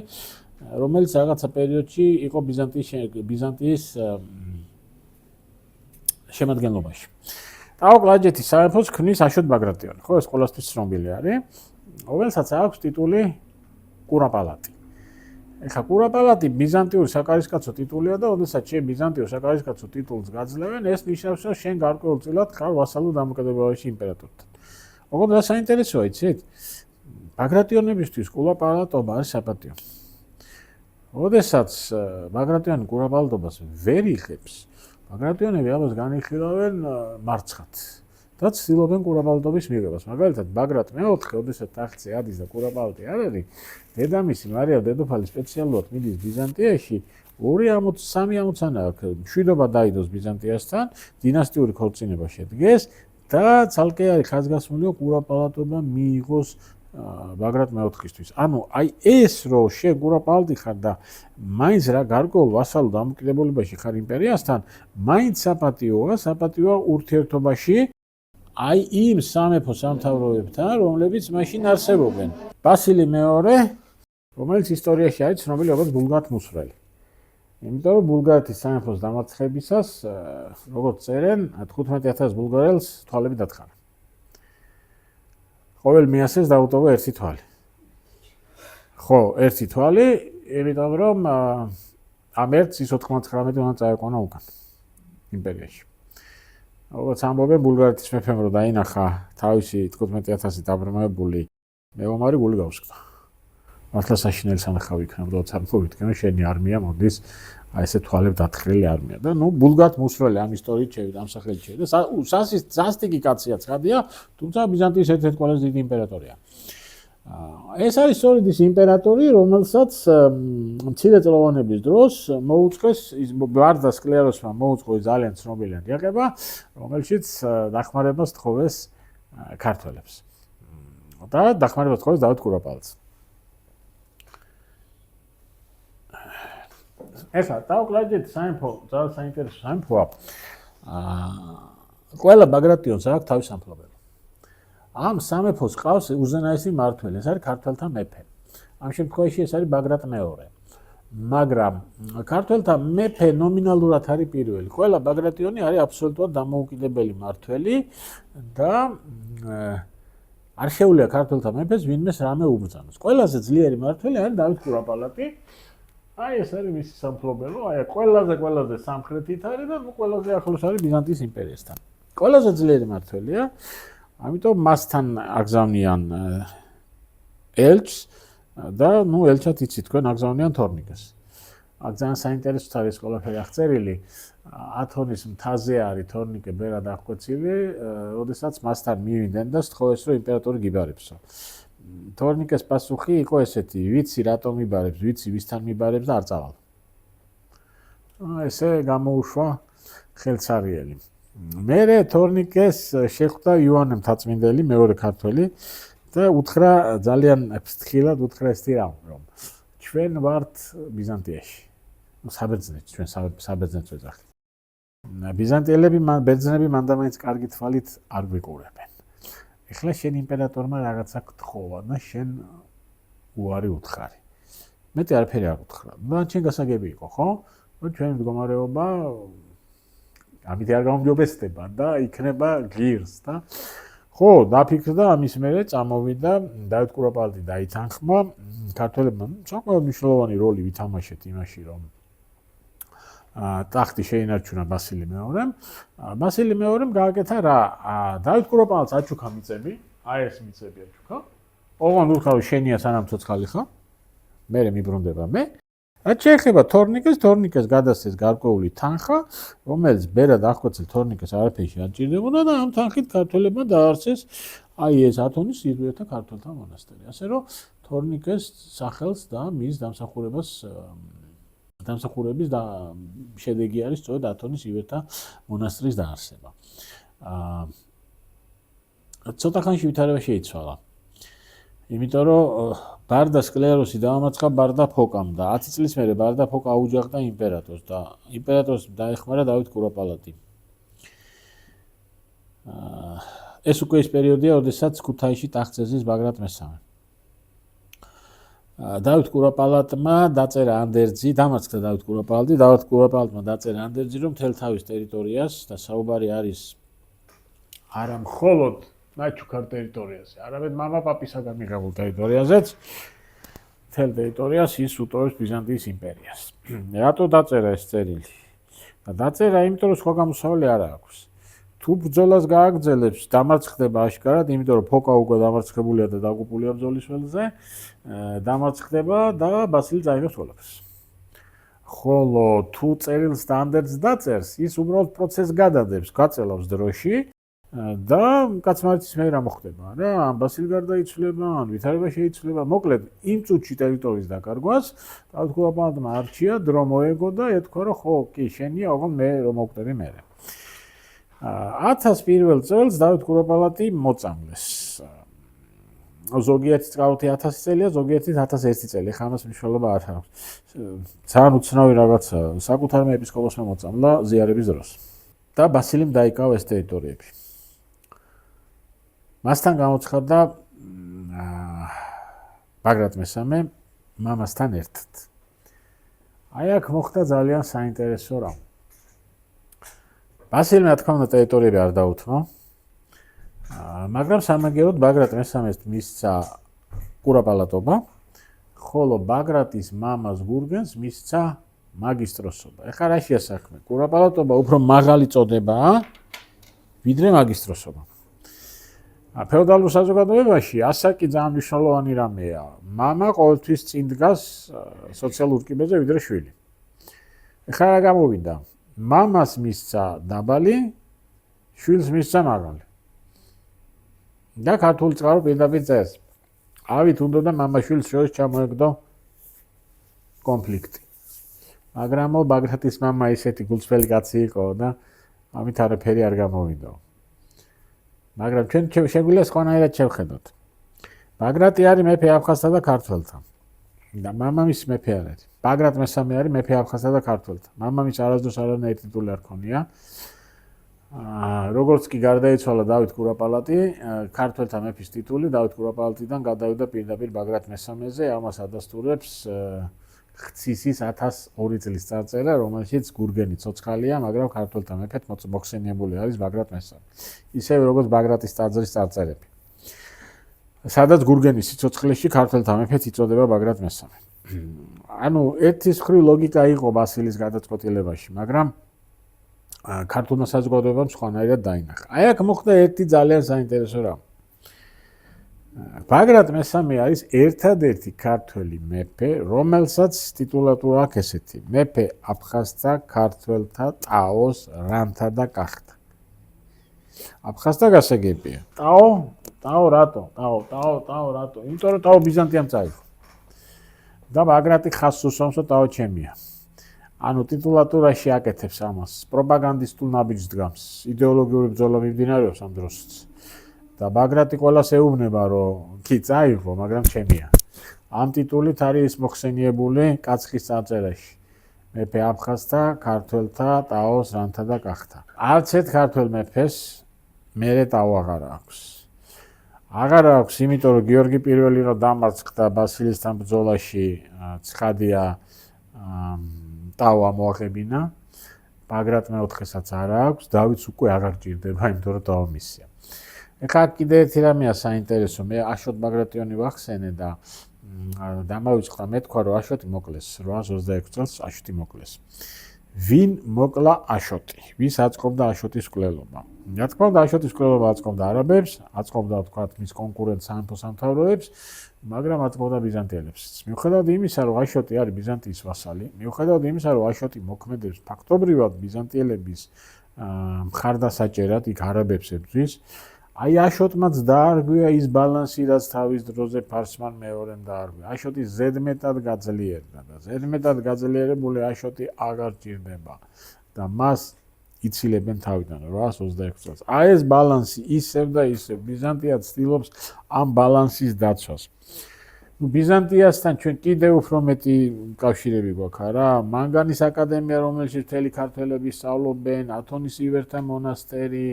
რომელიც რაღაცა პერიოდში იყო ბიზანტიის შემადგენლობაში. ტაო-კლარჯეთის სამეფოს ქმნის აშოტ ბაგრატიონი, ხო, ეს ყველასთვის ცნობილი არის, რომელსაც აქვს ტიტული კურაპალატი. ეხლა კურაპალატი ბიზანტიური საკარისკაცო ტიტულია და ოდესაც შენ ბიზანტიურ საკარისკაცო ტიტულს გაძლევენ, ეს ნიშნავს, რომ შენ გარკვეულწილად ხარ ვასალურ დამოკიდებულებაში იმპერატორთან. ოღონდ რა საინტერესოა, იცით? ბაგრატიონებისთვის კურაპალატობა არის საპატიო. ოდესაც ბაგრატიონი კურაპალატობას ვერ იღებს, ბაგრატიონები ამას განიხილავენ მარცხად. და ცდილობენ კურაპალატობის მიღებას. მაგალითად, ბაგრატ მე-4, ოდესაც ტახტზე ადის და კურაპალატი არ არის, დედამისი მარია დედოფალი სპეციალურად მიდის ბიზანტიაში, 3 ამოცანა აქვს, მშვიდობა დაიდოს ბიზანტიასთან, დინასტიური ქორწინება შედგეს და ცალკე არის ხაზგასმული, კურაპალატობა მიიღოს ბაგრატ მეოთხისთვის. ანუ აი ეს რომ შენ კურაპალატი ხარ და მაინც რა გარკვეულ ვასალურ დამოკიდებულებაში ხარ იმპერიასთან, მაინც საპატიოა ურთიერთობაში აი იმ სამეფო სამთავროებთან, რომლებიც მაშინ არსებობენ. ბასილი მეორე, რომელიც ისტორიაში არის ცნობილი როგორც ბულგარეთ-მუსვრელი. იმიტომ რომ ბულგარეთის სამეფოს დამარცხებისას, როგორც წერენ, 15000 ბულგარელს თვალები დათხარა. ყოველ მიასეს დაუტოვა ერთი თვალი. ხო, ერთი თვალი, იმიტომ რომ ამ ერთს ის 99 უნდა წაეყვანა უკან იმპერიაში. როგორც ამბობენ ბულგარეთის მეფემ რომ დაინახა თავისი 15000 დაბრმავებული მეომარი გული გაუსკდა. მართლა საშინელი სანახავი იქნება, როცა მოვიდგენ შენი არმია მოდის აი ესე თვალებ დათხრილი არმია და ნუ ბულგარეთ-მუსვრელი ამ ისტორიით შევიდა, ამ სახელით შევიდა. სასტიკი კაცია ცხადია, თუმცა ბიზანტიის ერთ-ერთი ყველაზე დიდი იმპერატორია. ეს არის სწორედ ის იმპერატორი, რომელსაც მცირე წლოვანების დროს მოუწყეს ბარდა სკლეროსმა მოუწყო ძალიან ცნობილი დიახება, რომელშიც დახმარებას თხოვეს ქართველებს. და დახმარებას თხოვეს დავით კურაპალატს. ეხლა დავკლავდით სამეფო, ძალიან საინტერესო სამეფოა. ყველა ბაგრატიონს აქვს თავის სამფლობელო. ამ სამეფოს ყავს უზენაესი მმართველი, ეს არის ქართველთა მეფე. ამ შემთხვევაში ეს არის ბაგრატ მეორე. მაგრამ ქართველთა მეფე ნომინალურად არის პირველი. ყველა ბაგრატიონი არის აბსოლუტურად დამოუკიდებელი მმართველი და არ შეუძლია ქართველთა მეფეს ვინმეს რამე უბრძანოს. ყველაზე ძლიერი მმართველი არის დავით კურაპალატი. აი ეს არის მისი სამფლობელო, აი ყველაზე სამხრეთით არის და ყველაზე ახლოს არის ბიზანტიის იმპერიასთან. ყველაზე ძლიერი მმართველია, ამიტომ მასთან აგზავნიან ელჩს და ელჩად იცით თქვენ აგზავნიან თორნიკეს. აქ ძალიან საინტერესო არის ყველაფერი აღწერილი. ათონის მთაზე არის თორნიკე ბერად აღკვეცილი, როდესაც მასთან მივიდნენ და სთხოვეს რომ იმპერატორი გიბარებსო. თორნიკეს პასუხი იყო ესეთი, ვიცი რატომ მიბარებს, ვიცი ვისთან მიბარებს და არ წავალ. ესე გამოუშვა ხელცარიელი. მერე თორნიკეს შეხვდა იოანე მთაწმინდელი, მეორე ქართველი და უთხრა ძალიან ფრთხილად უთხრა ესეთი რამ, რომ ჩვენ ვართ ბიზანტიაში. საბერძნეთში, ჩვენ საბერძნეთს ვეძახით. ბიზანტიელები ბერძნები მანდამაინც კარგი თვალით არ გვიყურებენ. ეხლა შენ იმპერატორმა რაღაცა გთხოვა და შენ უარი უთხარი. მეტი არაფერი არ უთხრა. და შენ გასაგები იყო, ხო? რომ ჩვენი მდგომარეობა ამით არ გაუმჯობესდება და იქნება ღირს და ხო, დაფიქრდა ამის მერე წამოვიდა დავით კურაპალატი დაითანხმა ქართველებმა საკმაოდ მნიშვნელოვანი როლი ვითამაშეთ იმაში, რომ ტახტი შეინარჩუნა ბასილი მეორემ. ბასილი მეორემ გააკეთა რა, დავით კურაპალატს აჩუქა მიწები, აი ეს მიწები აჩუქა. ოღონდ უთხრა შენია სანამ ცოცხალი ხარ. მერე მიბრუნდება მე. რაც შეეხება თორნიკეს გადასცეს გარკვეული თანხა, რომელიც ბერად აღკვეცილ თორნიკეს არაფერში არ ჭირდებოდა და ამ თანხით ქართველებმა დაარსეს აი ეს ათონის ირგვლივთა ქართველთა მონასტერი. ასე რომ თორნიკეს სახელს და მის დამსახურების შედეგი არის სწორედ ათონის ირგვლივთა მონასტრის დაარსება. ცოტა ხანში ვითარება შეიცვალა. იმიტომ რომ ბარდა სკლეროსი დაამარცხა ბარდა ფოკამ და 10 წლის მერე ბარდა ფოკა აუჯახდა იმპერატორს და იმპერატორს დაეხმარა დავით კურაპალატი. ეს უკვე ის პერიოდია, როდესაც ქუთაისში ტახტს ეძებს ბაგრატ მესამე. დავით კურაპალატმა დაწერა ანდერძი, დამარცხდა დავით კურაპალატი, დავით კურაპალატმა დაწერა ანდერძი, რომ მთელ თავის ტერიტორიას და საუბარი არის არა მხოლოდ ნაჩუქარ ტერიტორიაზე, არამედ მამა პაპისაგან მიღებულ ტერიტორიაზეც, მთელ ტერიტორიას ის უტოვებს ბიზანტიის იმპერიას. რატო დაწერა ეს წერილი? და დაწერა, იმიტომ რომ სხვა გამოსავალი არ აქვს. თუ ბრძოლას გააგრძელებს, დამარცხდება აშკარად, იმიტომ რომ ფოკა უკვე დამარცხებულია და დაგუპულია ბრძოლის ველზე, დამარცხდება და ბასილი წაიღებს ყველაფერს. ხოლო თუ წერილს და ანდერძს დაწერს, ის უბრალოდ პროცესს გადადებს, გაწელავს დროში და კაცმარიცის მე რა მოხდება რა, ან ბასილი გარდაიცვლება, ან ვითარება შეიცვლება, მოკლედ იმ წუთში ტერიტორიის დაკარგვას დავით კურაპალატმა არჩია, დრო მოეგო და ეთქვა რომ ხო, კი, შენია, ოღონდ მე რომ მოვკვდები მერე. 1001 წელს დავით კურაპალატი მოწამლეს. ზოგიერთი წყაროთი 1000 წელია, ზოგიერთი 1001 წელი. ხა ამას მნიშვნელობა არ აქვს. ძალიან უცნაური რაღაცა, საკუთარმა ეპისკოპოსმა მოწამლა ზიარების დროს. და ბასილიმ დაიკავა ეს ტერიტორიები. მასთან გამოცხადდა ბაგრატ მესამე მამასთან ერთად. აი აქ მოხდა ძალიან საინტერესო რამ. ბასილმა რა თქმა უნდა ტერიტორიები არ დაუთმო. მაგრამ სამაგიეროდ ბაგრატ მესამეს მისცა კურაპალატობა, ხოლო ბაგრატის მამას გურგენს მისცა მაგისტროსობა. ეხლა რაშია საქმე? კურაპალატობა უფრო მაღალი წოდებაა, ვიდრე მაგისტროსობა. ფეოდალურ საზოგადოებაში ასაკი ძალიან მნიშვნელოვანი რამეა. მამა ყოველთვის წინ დგას სოციალურ კიბეზე ვიდრე შვილი. ეხლა რა გამოვიდა? მამას მისცა დაბალი, შვილს მისცა მაღალი. და ქართული წყარო პირდაპირ წერს. ავით უნდა მამა-შვილს შორის ჩამოეგდო კონფლიქტი. მაგრამ ბაგრატის მამა ისეთი გულწრფელი კაცი იყო და ამით არაფერი არ გამოვიდა. მაგრამ ჩვენ შეგვიძლია სხვანაირად შევხედოთ. ბაგრატი არის მეფე აფხაზთა და ქართველთა. და მამამისი მეფე არ არის. ბაგრატ მესამე არის მეფე აფხაზთა და ქართველთა. მამამისს არასდროს არანაირი ტიტული არ ქონია. როგორც კი გარდაიცვალა დავით კურაპალატი, ქართველთა მეფის ტიტული დავით კურაპალატიდან გადავიდა პირდაპირ ბაგრატ მესამეზე, ამას ადასტურებს ხცისის 1002 წლის წარწერა, რომელშიც გურგენი ცოცხალია, მაგრამ ქართველთა მეფედ მოხსენიებული არის ბაგრატ მესამე. ისევე როგორც ბაგრატის ტაძრის წარწერები. სადაც გურგენის სიცოცხლეში ქართველთა მეფედ იწოდება ბაგრატ მესამე. ანუ ერთის მხრივ ლოგიკა იყო ბასილის გადაწყვეტილებაში, მაგრამ ქართულმა საზოგადოებამ სხვანაირად დაინახა. აი აქ მოხდა ერთი ძალიან საინტერესო რამ. ბაგრატ მესამე არის ერთადერთი ქართველი მეფე, რომელსაც ტიტულატურა აქვს ესეთი: მეფე აფხაზთა, ქართველთა, ტაოს, რანთა და კახთა. აფხაზთა გასაგებია. ტაო რატო? ტაო რატო? იმიტომ რომ ტაო ბიზანტიამ წაიღო. და ბაგრატი ხაზს უსვამს, რომ ტაო ჩემია. ანუ ტიტულატურაში აკეთებს ამას, პროპაგანდისტულ ნაბიჯს დგამს, იდეოლოგიური ბრძოლა მიმდინარეობს ამ დროსაც. და ბაგრატი ყველას ეუბნება, რომ კი წაიღო, მაგრამ ჩემია. ამ ტიტულით არის მოხსენიებული კაცხის წარწერაში. მეფე აფხაზთა, ქართველთა, ტაოს, რანთა და კახთა. არც ერთ ქართველ მეფეს მერე ტაო აღარ აქვს. აღარ აქვს, იმიტომ რომ გიორგი პირველი რო დამარცხდა ბასილისთან ბრძოლაში, ცხადია ტაო ამოაღებინა. ბაგრატ მეოთხესაც არ აქვს, დავითს უკვე აღარ ჭირდება, იმიტომ რომ ტაო მისია. ეხლა კიდე ერთი რამეა საინტერესო, მე აშოტ ბაგრატიონი ვახსენე და დამავიწყდა, მე თქვა რომ აშოტი მოკლეს, 826 წელს აშოტი მოკლეს. ვინ მოკლა აშოტი? ვის აწყობდა აშოტის მკვლელობა? რა თქმა უნდა, აშოტის მკვლელობა აწყობდა არაბებს, აწყობდა თქვათ მის კონკურენტ სამეფო სამთავროებს, მაგრამ აწყობდა ბიზანტიელებსაც. მიუხედავად იმისა, რომ აშოტი არის ბიზანტიის ვასალი, მიუხედავად იმისა, რომ აშოტი მოქმედებს ფაქტობრივად ბიზანტიელების მხარდასაჭერად, იქ არაბებს ებრძვის, აი აშოტმაც დაარღვია ის ბალანსი, რაც თავის დროზე ფარსმან მეორემ დაარღვია. აშოტი ზედმეტად გაძლიერდა და ზედმეტად გაძლიერებული აშოტი აღარ ჭირდება და მას ცილებენ თავიდან 826 წელს. აი ეს ბალანსი ისევ და ისევ ბიზანტია ცდილობს ამ ბალანსის დაცვას. ბიზანტიასთან ჩვენ კიდევ უფრო მეტი კავშირები გვაქვს არა? მანგანის აკადემია, რომელშიც მთელი ქართველები სწავლობენ, ათონის ივერთა მონასტერი,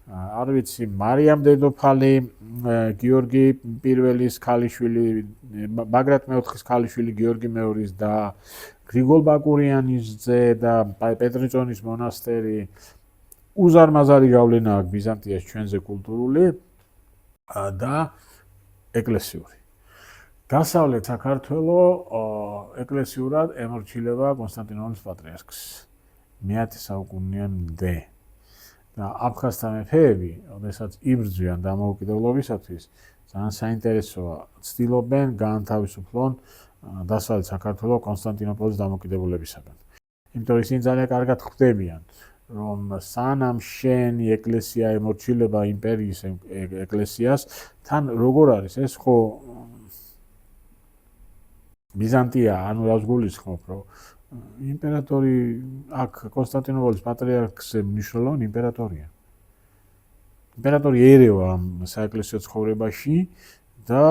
არ ვიცი, მარიამ დედოფალი, გიორგი პირველის ქალიშვილი, ბაგრატ მეოთხის ქალიშვილი გიორგი მეორის და გრიგოლ ბაკურიანის ძე და პეტრიწონის მონასტერი. უზარმაზარი გავლენა აქვს ბიზანტიას ჩვენზე კულტურული და ეკლესიური. დასავლეთ საქართველო ეკლესიურად ემორჩილება კონსტანტინოპოლის პატრიარქს. მე-10 საუკუნეამდე. და აფხაზთა მეფეები, როდესაც იბრძვიან დამოუკიდებლობისათვის, ძალიან საინტერესოა, ცდილობენ გაანთავისუფლონ დასავლეთ საქართველო კონსტანტინოპოლის დამოუკიდებლობისაგან. იმიტომ რომ ისინი ძალიან კარგად ხვდებიან, რომ სანამ შენი ეკლესია ემორჩილება იმპერიის ეკლესიას, თან როგორ არის ეს ხო ბიზანტია, ანუ რას გულისხმობ, რომ იმპერატორი აქ კონსტანტინოპოლის პატრიარქზე მნიშვნელოვანი იმპერატორია. იმპერატორი ერევა ამ საეკლესიო ცხოვრებაში და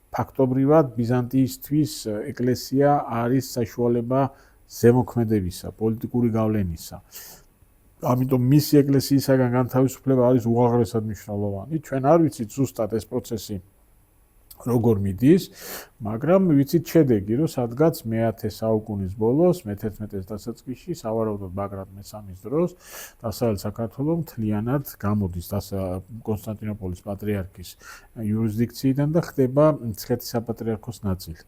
ფაქტობრივად ბიზანტიისთვის ეკლესია არის საშუალება ზემოქმედებისა, პოლიტიკური გავლენისა. ამიტომ მისი ეკლესიისაგან განთავისუფლება არის უაღრესად მნიშვნელოვანი. ჩვენ არ ვიცით ზუსტად ეს პროცესი როგორ მიდის, მაგრამ ვიცით შედეგი, რომ სადღაც მე-10 საუკუნის ბოლოს, მე-11 დასაწყისში, სავარაუდოდ ბაგრატ მესამის დროს, დასავლეთ საქართველოს მთლიანად გამოდის კონსტანტინოპოლის პატრიარქის იურისდიქციიდან და ხდება მცხეთის საპატრიარქოს ნაწილი.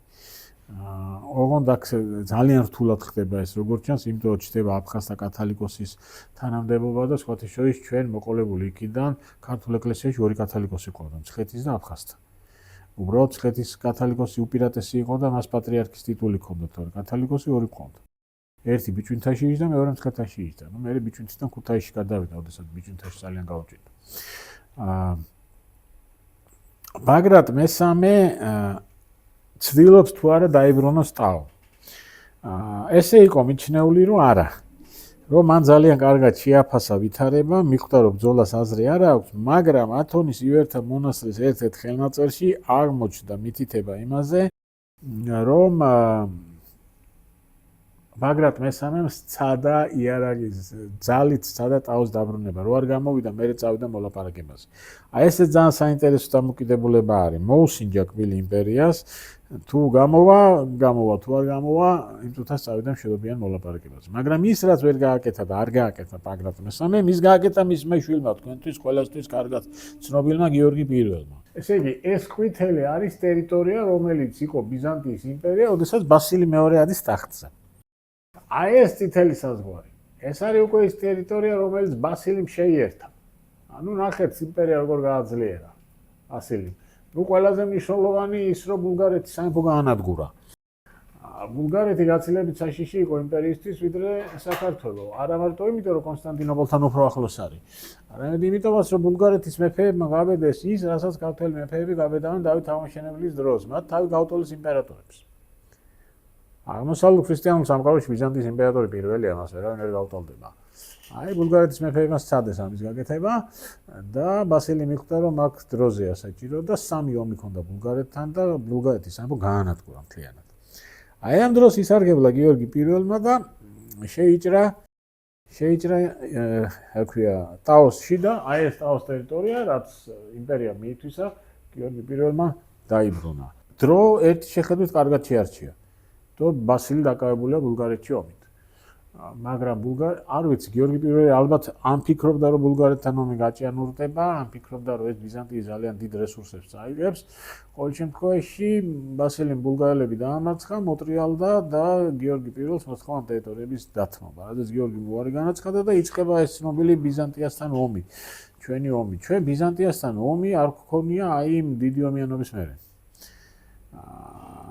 ოღონდ აქ ძალიან რთულად ხდება ეს როგორც ჩანს, იმიტომ რომ ჩდება აფხაზთა კათალიკოსის თანამდებობა და სხვათა შორის ჩვენ მოყოლებული იქიდან ქართულ ეკლესიაში ორი კათალიკოსი ყავდა, მცხეთის და აფხაზთა. უბრალოდ მცხეთის კათალიკოსი უპირატესი იყო და მას პატრიარქის ტიტული ჰქონდა, თორე კათალიკოსი ორი ჰქონდა. ერთი ბიჭვინთაში იჯდა, მეორე მცხეთაში იჯდა. მე ბიჭვინთიდან ქუთაისში გადავიდა, ოდესაც ბიჭვინთაში ძალიან გავჭირდა. ბაგრატ მესამე ცდილობს თუ არა დაიბრუნოს ტაო. ესე იყო მიჩნეული, რომ არა. რომ მან ძალიან კარგად შეაფასა ვითარება, მიხვდა რომ ბრძოლას აზრი არ აქვს, მაგრამ ათონის ივერთა მონასტრის ერთ-ერთ ხელნაწერში აღმოჩნდა მითითება იმაზე, რომ ბაგრატ მესამემ სცადა იარაღის ძალით სცადა ტაოს დაბრუნება, რო არ გამოვიდა, მერე წავიდა მოლაპარაკებაზე. აი ესე ძალიან საინტერესო დამოკიდებულება არის. მოუსინჯა კბილი იმპერიას, თუ გამოვა, თუ არ გამოვა, იმ წუთას წავიდა მშვიდობიან მოლაპარაკებაზე. მაგრამ ის რაც ვერ გააკეთა და არ გააკეთა ბაგრატ მესამემ, ის გააკეთა მისმა შვილმა, თქვენთვის ყველასთვის კარგად ცნობილმა გიორგი პირველმა. ესე იგი, ეს ყვითელი არის ტერიტორია, რომელიც იყო ბიზანტიის იმპერია, ოდესაც ბასილი მეორე ადის ტახტზე. აი ეს წითელი საზღვარი. ეს არის უკვე ის ტერიტორია, რომელიც ბასილიმ შეიერთა. ანუ ნახეთ იმპერია როგორ გააძლიერა. ბასილიმ. ნუ ყველაზე მნიშვნელოვანი ის, რომ ბულგარეთის სამეფო გაანადგურა. ბულგარეთი გაცილებით საშიში იყო იმპერიისთვის, ვიდრე საქართველო. არა მარტო იმიტომ, რომ კონსტანტინოპოლთან უფრო ახლოს არის. არამედ იმიტომაც, რომ ბულგარეთის მეფეებმა გაბედეს ის, რასაც ქართველი მეფეები გაბედავენ დავით აღმაშენებლის დროს, მათ თავი გაუტოლეს იმპერატორებს. აღმოსავლურ ქრისტიანულ სამყაროში ბიზანტიის იმპერატორი პირველია, მას ვერავინ ვერ გაუტოლდება. აი ბულგარეთის მეფეებმა სცადეს ამის გაკეთება და ბასილი მიხვდა, რომ აქ დროზეა საჭირო და სამი ომი ჰქონდა ბულგარეთთან და ბულგარეთის სამეფო გაანადგურა მთლიანად. აი ამ დროს ისარგებლა გიორგი პირველმა და შეიჭრა ტაოსში და აი ეს ტაოს ტერიტორია, რაც იმპერიამ მიითვისა, გიორგი პირველმა დაიბრუნა. დრო ერთი შეხედვით კარგად შეარჩია. то ბასილი დაკავებულია ბულგარეთში ომით. მაგრამ არ ვიცი, გიორგი პირველი ალბათ ამ ფიქრობდა, რომ ბულგარეთთან ომი გაჭიანურდება, ამ ფიქრობდა, რომ ეს ბიზანტიის ძალიან დიდ რესურსებს წაიღებს. ყოველ შემთხვევაში ბასილიმ ბულგარელები დაამარცხა, მოტრიალდა და გიორგი პირველს მოსთხოვა ამ ტერიტორიების დათმობა. რადგან გიორგი უარი განაცხადა და იწყება ეს ცნობილი ბიზანტიასთან ომი. ჩვენი ომი. ჩვენ ბიზანტიასთან ომი არ გქონია აი იმ დიდი ომიანობის მერე.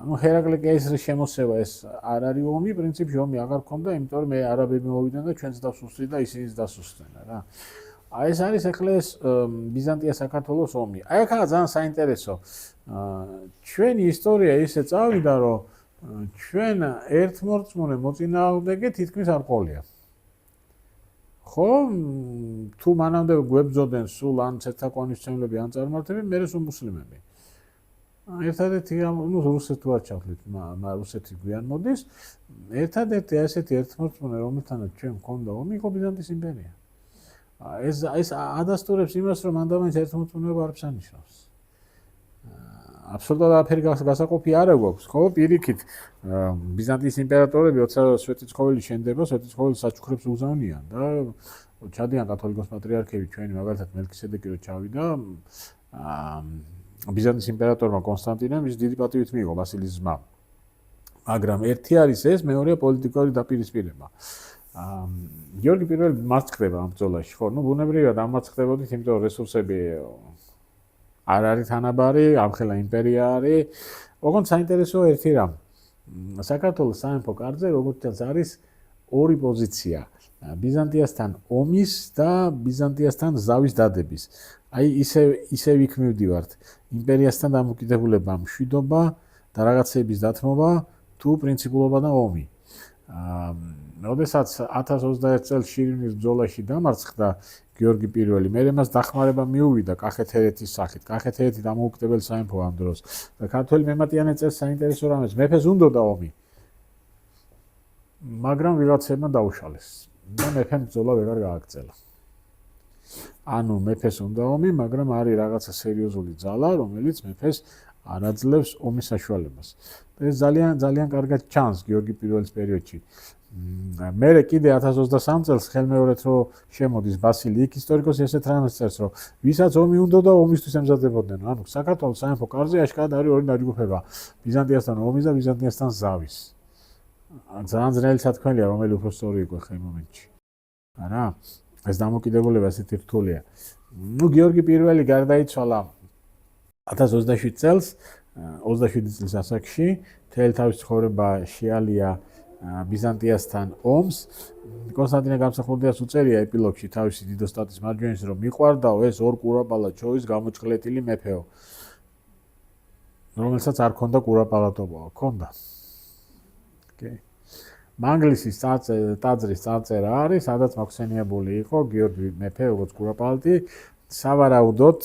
ну ჰერაკლე კეისრის შემოსევა ეს არ არის ომი, პრინციპში ომი აღარ ქონდა, იმიტომ რომ მე არაბები მოვიდნენ და ჩვენს დასუსტი და ისინიც დასუსტდნენ რა. აი ეს არის ახლა ეს ბიზანტია-საქართველოს ომი. აი ახლა ძალიან საინტერესო. ჩვენი ისტორია ისე წავიდა, რომ ჩვენ ერთმორწმუნე მოწინააღმდეგე თითქმის არ ყოლია. ხო, თუ მანამდე გვებძოდნენ სულ ან ცეცხლთაყვანისმცემლები ან წარმართები, მე სულ მუსლიმები. ერთადერთი რუსეთი თუ არ ჩავთვლით, რუსეთი გვიან მოდის. ერთადერთი ასეთი ერთმორწმუნე, რომელთანაც ჩვენ მქონდა ომი, იყო ბიზანტიის იმპერია. ეს ადასტურებს იმას, რომ მანდამაინც ერთმორწმუნეობა არ აღნიშნავს. აბსოლუტურად არაფერი გასაყოფი არ აქვს, ხო, პირიქით ბიზანტიის იმპერატორები, როცა სვეტიცხოველი შენდება, სვეტიცხოველი საჩუქრებს უზავნიან და ჩადიან კათოლიკოს პატრიარქები, ჩვენი მაგალითად მელქისედეკი რო ჩავიდა, ბიზანტიის იმპერატორმა კონსტანტინემ ის დიდი პატივით მიიღო ბასილის ძმა. მაგრამ ერთი არის ეს, მეორეა პოლიტიკური დაპირისპირება. გიორგი პირველი მარცხდება ამ ბრძოლაში, ხო, ნუ ბუნებრივად ამარცხდებოდით, იმიტომ რომ რესურსები არ არის თანაბარი, ამხელა იმპერია არის. ოღონდ საინტერესოა ერთი რამ. საქართველოს სამეფო კარზე როგორც არის ორი პოზიცია. ბიზანტიასთან ომის და ბიზანტიასთან ზავის დადების. აი ისე იქ მივდივართ. იმპერიასთან დამოკიდებულება, მშვიდობა და რაღაცების დათმობა თუ პრინციპულობა და ომი. როდესაც 1021 წელს შირიმის ბრძოლაში დამარცხდა გიორგი პირველი, მერე მას დახმარება მიუვიდა კახეთ-ერეთის სახით. კახეთ-ერეთი დამოუკიდებელი სამეფოა ამ დროს და ქართველი მემატიანე წელს საინტერესო რამეს მეფეს უნდოდა ომი. მაგრამ ვიღაცებმა დაუშალეს და მეფემ ბრძოლა ვეღარ გააგრძელა. ანუ მეფეს უნდა ომი, მაგრამ არის რაღაცა სერიოზული ძალა, რომელიც მეფეს არ აძლევს ომის საშუალებას. ეს ძალიან კარგად ჩანს გიორგი პირველის პერიოდში. მერე კიდე 1023 წელს ხელმეორედ რო შემოდის ბასილი იქ ისტორიკოსი ესეთ რამეს წერს, რომ ვისაც ომი უნდა და ომისთვის ემზადებოდნენ. ანუ საქართველოს სამეფო კარზე აშკარად არის ორი დაჯგუფება. ბიზანტიასთან ომის და ბიზანტიასთან ზავის. ძალიან ძნელი სათქმელია, რომელი უფრო სწორი იყო ხე მომენტში. არა? ეს დამოკიდებულება ესეთი რთულია. გიორგი პირველი გარდაიცვალა 1027 წელს, 27 წლის ასაკში, მთელი თავის ცხოვრება შეალია ბიზანტიასთან ომს. კონსტანტინე გამსახურდიას უწერია ეპილოგში თავისი დიდოსტატის მარჯვენის, რომ მიყვარდაო ეს ორ კურაპალა ჩოვის გამოჭყლეტილი მეფეო. რომელსაც არ ქონდა კურაპალატობა, ქონდა. მანგლისის ტაძრის წარწერა არის, სადაც მოხსენიებული იყო გიორგი მეფე, როგორც კურაპალატი. სავარაუდოდ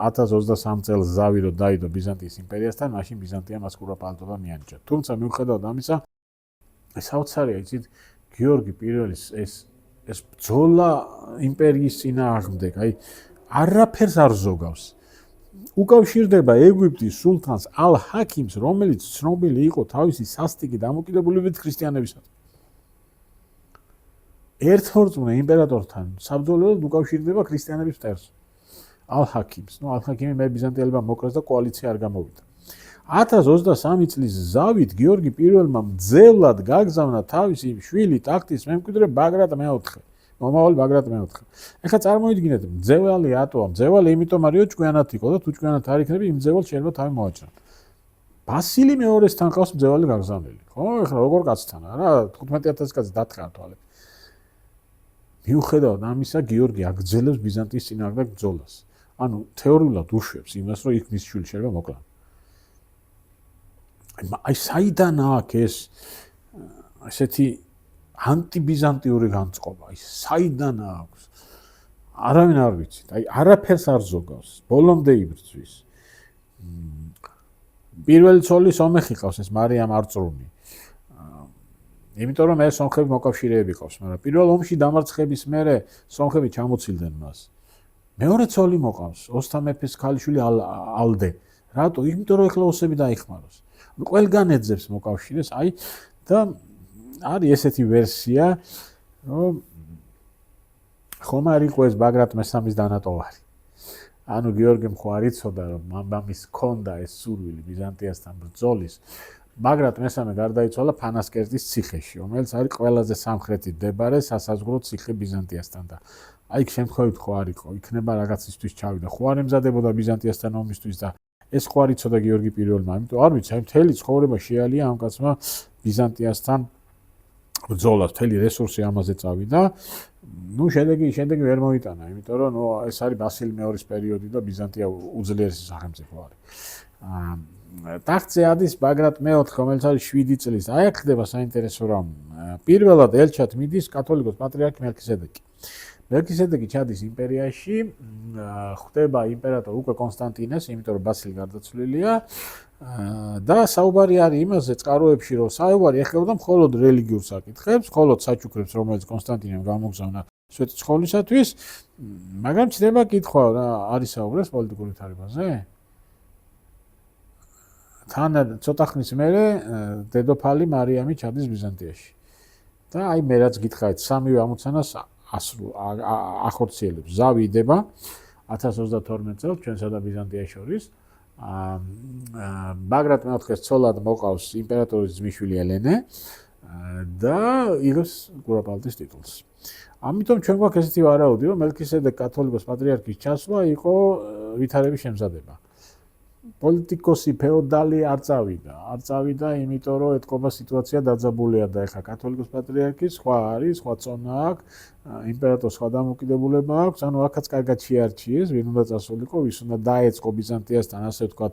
1023 წელს ზავი რო დაიდო ბიზანტიის იმპერიასთან, მაშინ ბიზანტიამ მას კურაპალატობა მიანიჭა. თუმცა მიუხედავად ამისა, საოცარია იცით გიორგი პირველის ეს ბრძოლა იმპერიის წინააღმდეგ, აი არაფერს არ ზოგავს. უკავშირდება ეგვიპტის სულთანს ალ-ჰაკიმს, რომელიც ცნობილი იყო თავისი სასტიკი დამოკიდებულებით ქრისტიანებისადმი. ერთმორწმუნე იმპერატორთან საბრძოლველად უკავშირდება ქრისტიანების მტერს. ალ-ჰაკიმს, ალ-ჰაკიმი მე ბიზანტიელებმა მოკრეს და კოალიცია არ გამოვიდა. 1023 წლის ზავით გიორგი პირველმა მძევლად გაგზავნა თავისი შვილი ტახტის მემკვიდრე ბაგრატ მეოთხე. მომავალი ბაგრატ მეოთხე. ეხლა წარმოიდგინეთ, მძევალი რატოა? მძევალი იმიტომ არისო ჭკვიანად იყო და თუ ჭკვიანად არ იქნები, იმ მძევალს შეიძლება თავი მოაჭრა. ბასილი მეორესთან ყავს მძევალი გაგზავნილი. ხო, ეხლა როგორ კაცთან არა? 15000 კაცი დათხარ თვალებს. მიუხედავად ამისა, გიორგი აგრძელებს ბიზანტიის წინააღმდეგ ბრძოლას. ანუ თეორიულად უშვებს იმას, რომ იქ მის შვილი შეიძლება მოკლა. აი საიდან აქვს ეს ესეთი ანტიბიზანტიური განწყობა, ის საიდან აქვს? არავინ არ ვიცით. აი არაფერს არ ზოგავს. ბოლომდე იბრძვის. პირველი ცოლის ომეხი ყავს ეს მარიამ არწრუნი. იმიტომ რომ ეს სომხები მოკავშირეები ყავს, მაგრამ პირველ ომში დამარცხების მერე სომხები ჩამოცილდნენ მას. მეორე ცოლი მოყავს, ოსთა მეფის ქალიშვილი ალდე. რატო? იმიტომ რომ ეხლა ოსები დაიხმაროს. ყველგან ეძებს მოკავშირეს, აი და არის ესეთი ვერსია, რომ ხომ არ იყო ეს ბაგრატ მესამის დანატოვარი. ანუ გიორგიმ ხო არ იცოდა, რომ მამის ჰქონდა ეს სურვილი ბიზანტიასთან ბრძოლის. ბაგრატ მესამე გარდაიცვალა ფანასკერტის ციხეში, რომელიც არის ყველაზე სამხრეთით მდებარე სასაზღვრო ციხე ბიზანტიასთან და აი იქ შემთხვევით ხო არ იყო, იქნება რაღაცისთვის ჩავიდა. ხო არ ემზადებოდა ბიზანტიასთან ომისთვის და ეს ხო არ იცოდა გიორგი პირველმა, იმიტომ არ ვიცი, აი მთელი ცხოვრება შეალია ამ კაცმა ბიზანტიასთან ბრძოლას, მთელი რესურსი ამაზე წავიდა. ნუ შედეგი ვერ მოიტანა, იმიტომ რომ ეს არის ბასილი მეორის პერიოდი და ბიზანტია უძლიერესი სახელმწიფო არის. ტახტზე ადის ბაგრატ მეოთხე, რომელიც არის 7 წლის. აი აქ ხდება საინტერესო რამ. პირველად ელჩად მიდის კათოლიკოს პატრიარქი მელქისედეკი. მელქისედეკი ჩადის იმპერიაში, ხდება იმპერატორ უკვე კონსტანტინეს, იმიტომ რომ ბასილი გარდაცვლილია და საუბარი არის იმაზე წყაროებში, რომ საუბარი ეხება მხოლოდ რელიგიურ საკითხებს, მხოლოდ საჩუქრებს, რომელიც კონსტანტინემ გამოგზავნა სვეტიცხოვლისათვის, მაგრამ ჩნდება კითხვა, რა არის საუბრებს პოლიტიკური თარიღაზე? თან ცოტა ხნის მერე დედოფალი მარიამი ჩადის ბიზანტიაში. და აი მე რაც გითხარით, სამივე ამოცანას ახორციელებს. ზავი იდება 1032 წელს ჩვენსა და ბიზანტიას შორის. ბაგრატ მეოთხეს ცოლად მოყავს იმპერატორის ძმისშვილი ელენე და იღებს კურაპალატის ტიტულს. ამიტომ ჩვენ გვაქვს ესეთი ვარაუდი, რომ მელქისედეკ კათოლიკოს პატრიარქის ჩასვლა იყო ვითარების შემზადება. პოლიტიკოსი ფეოდალი არ წავიდა, იმიტომ რომ ეთყობა სიტუაცია დაძაბულია და ეხა კათოლიკოს პატრიარქი სხვა არის, სხვა წონა აქვს, იმპერატორს სხვა დამოკიდებულება აქვს, ანუ აქაც კარგად შეარჩიეს, ვინ უნდა წასულიყო, ვის უნდა დაეწყო ბიზანტიასთან, ასე ვთქვათ,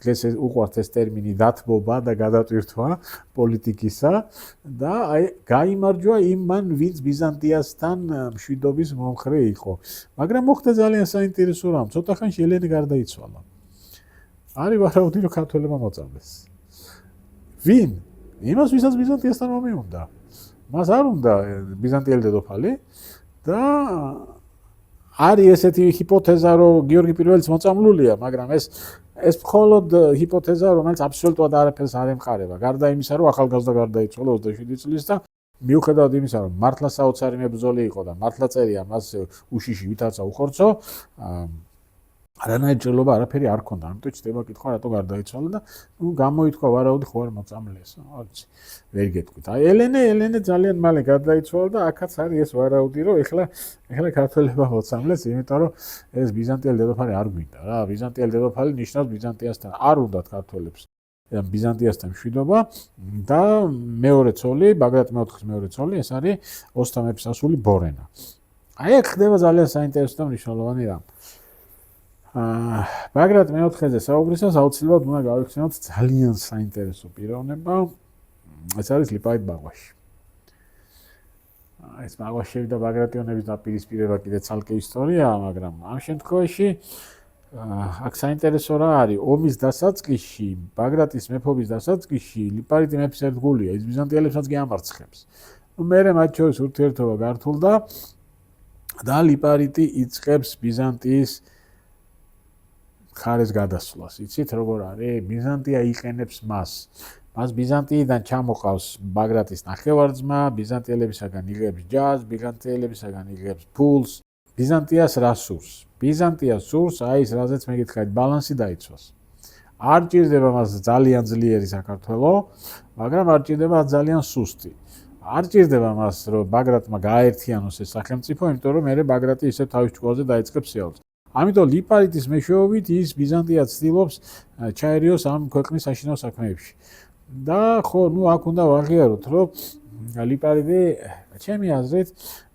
დღეს უყვართ ეს ტერმინი დათბობა და გადატვირთვა პოლიტიკისა და აი გაიმარჯვა იმ მან ვინც ბიზანტიასთან მშვიდობის მომხრე იყო. მაგრამ მოხდა ძალიან საინტერესო რამ, ცოტა ხანში ელენე გარდაიცვალა. არის ვარაუდი რომ ქართველებმა მოწამდეს. ვინ? იმას ვისაც ბიზანტიასთან ომი უნდა. მას არ უნდა ბიზანტიელი დედოფალი და არის ესეთი ჰიპოთეზა რომ გიორგი პირველიც მოწამლულია, მაგრამ ეს მხოლოდ ჰიპოთეზა, რომელიც აბსოლუტურად არაფერს არ ემყარება. გარდა იმისა, რომ ახალგაზრდა გარდაიცვალა 27 წლის და მიუხედავად იმისა, რომ მართლა საოცარი მებრძოლი იყო და მართლა წერია მას უშიში ვითარცა უხორცო, არანაირი ჭრილობა არაფერი არ ქონდა. ამიტომ ჩდება კითხვა, რატო გარდაიცვალა და გამოითქვა ვარაუდი ხო არ მოწამლეს. არ ვიცი, ვერ გეტყვით. აი ელენე ძალიან მალე გარდაიცვალა და აქაც არის ეს ვარაუდი, რომ ეხლა ქართველებმა მოწამლეს, იმიტომ რომ ეს ბიზანტიელი დედოფალი არ გვინდა რა. ბიზანტიელი დედოფალი ნიშნავს ბიზანტიასთან არ უნდათ ქართველებს. ბიზანტიასთან მშვიდობა და მეორე ცოლი, ბაგრატ მეოთხის მეორე ცოლი, ეს არის ოსთა მეფის ასული ბორენა. აი აქ ხდება ძალიან საინტერესო და მნიშვნელოვანი რამ. ბაგრატ მეოთხეზე საუბრისას აუცილებლად უნდა გავიხსენოთ ძალიან საინტერესო პიროვნება. ეს არის ლიპარიტ ბაღვაში. ეს ბაღვაშები და ბაგრატიონების დაპირისპირება კიდე ცალკე ისტორიაა, მაგრამ ამ შემთხვევაში აქ საინტერესო რა არის, ომის დასაწყისში, ბაგრატის მეფობის დასაწყისში ლიპარიტი მეფის ერთგულია, ის ბიზანტიელებსაც კი ამარცხებს. მერე მათ შორის ურთიერთობა გართულდა და ლიპარიტი იწყებს ბიზანტიის ხარეს გადასვლას. იცით როგორ არის? ბიზანტია იყენებს მას. მას ბიზანტიიდან ჩამოყავს ბაგრატის ნახევარძმა, ბიზანტიელებისაგან იღებს ჯაზს, ბიზანტიელებისაგან იღებს ფულს. ბიზანტიას რა სურს? ბიზანტიას სურს აი ეს რაზეც მე გითხარით, ბალანსი დაიცვას. არ ჭირდება მას ძალიან ძლიერი საქართველო, მაგრამ არ ჭირდება ძალიან სუსტი. არ ჭირდება მას რომ ბაგრატმა გააერთიანოს ეს სახელმწიფო, იმიტომ რომ მე ბაგრატი ისე თავის ჭკუაზე დაიწყებს სიარულს. ამიტომ ლიპარიტის მეშვეობით ის ბიზანტია ცდილობს ჩაერიოს ამ ქვეყნის საშინაო საქმეებში. და ხო, აქ უნდა ვაღიაროთ, რომ ლიპარიტი, ჩემი აზრით,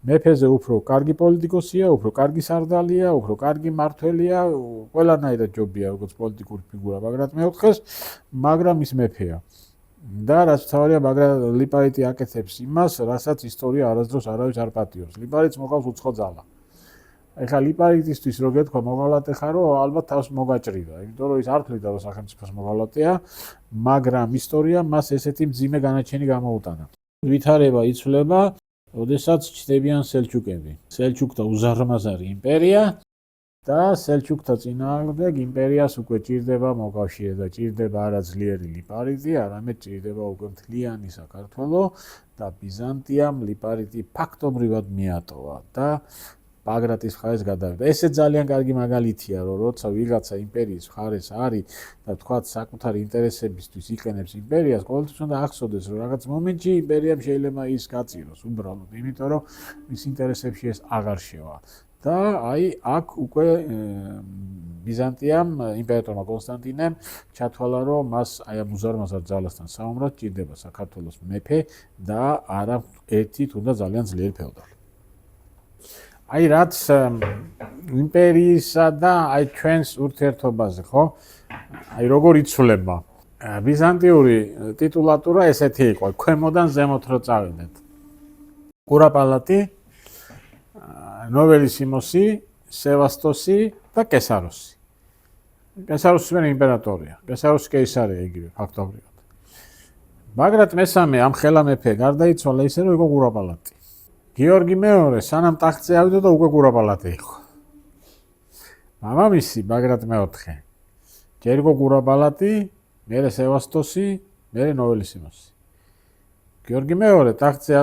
მეფეზე უფრო კარგი პოლიტიკოსია, უფრო კარგი სარდალია, უფრო კარგი მმართველია, ყველანაირად ჯობია როგორც პოლიტიკური ფიგურა ბაგრატ მეოთხეს, მაგრამ ის მეფეა. და რაც თავია ლიპარიტი აკეთებს იმას, რასაც ისტორია არასდროს არავის არ პატიობს. ლიპარიტს მოყავს უცხო ძალა. ეხლა ლიპარიტისთვის რო გეთქვა მოღალატე ხარო, ალბათ თავს მოგაჭრიდა, იმიტომ რომ ის არ თვლიდა რომ სახელმწიფოს მოღალატეა, მაგრამ ისტორია მას ესეთი მძიმე განაჩენი გამოუტანა. ვითარება იცვლება, როდესაც ჩნდებიან სელჩუკები. სელჩუკთა უზარმაზარი იმპერია და სელჩუკთა წინააღმდეგ იმპერიას უკვე ჭირდება მოკავშირე და ჭირდება არა ძლიერი ლიპარიტი, არამედ ჭირდება უკვე მთლიანი საქართველო და ბიზანტიამ ლიპარიტი ფაქტობრივად მიატოვა და ბაგრატის მხარეს გადავიდა. ესეც ძალიან კარგი მაგალითია, რომ როცა ვიღაცა იმპერიის მხარეს არის და თქვათ საკუთარი ინტერესებისთვის იყენებს იმპერიას, ყოველთვის უნდა ახსოვდეს, რომ რაღაც მომენტში იმპერიამ შეიძლება ის გაწიროს უბრალოდ, იმიტომ რომ მის ინტერესებში ეს აღარ შევა. და აი აქ უკვე ბიზანტიამ, იმპერატორმა კონსტანტინემ ჩათვალა, რომ მას აი ამ უზარმაზარ ძალასთან საომრად ჭირდება საქართველოს მეფე და არა ერთი თუნდაც ძალიან ძლიერი ფეოდალი. აი რაც იმპერიისა და აი ჩვენს ურთიერთობაზე, ხო? აი როგორ იცვლება. ბიზანტიური ტიტულატურა ესეთი იყო, ქვემოდან ზემოთ რო წავიდეთ. კურაპალატი, ნოველისიმოსი, სევასტოსი და კესაროსი. კესაროსი მე იმპერატორია, კესაროსი კეისარია იგივე ფაქტობრივად. ბაგრატ მესამე ამ ხელა მეფე გარდაიცვალა ისე რომ იყო კურაპალატი. გიორგი მეორე სანამ ტახტზე ავიდა და უკვე კურაპალატი იყო. მამამისი ბაგრატ მეოთხე ჯერ იყო კურაპალატი, მერე სევასტოსი, მერე ნოველისიმოსი. გიორგი მეორე ტახტზე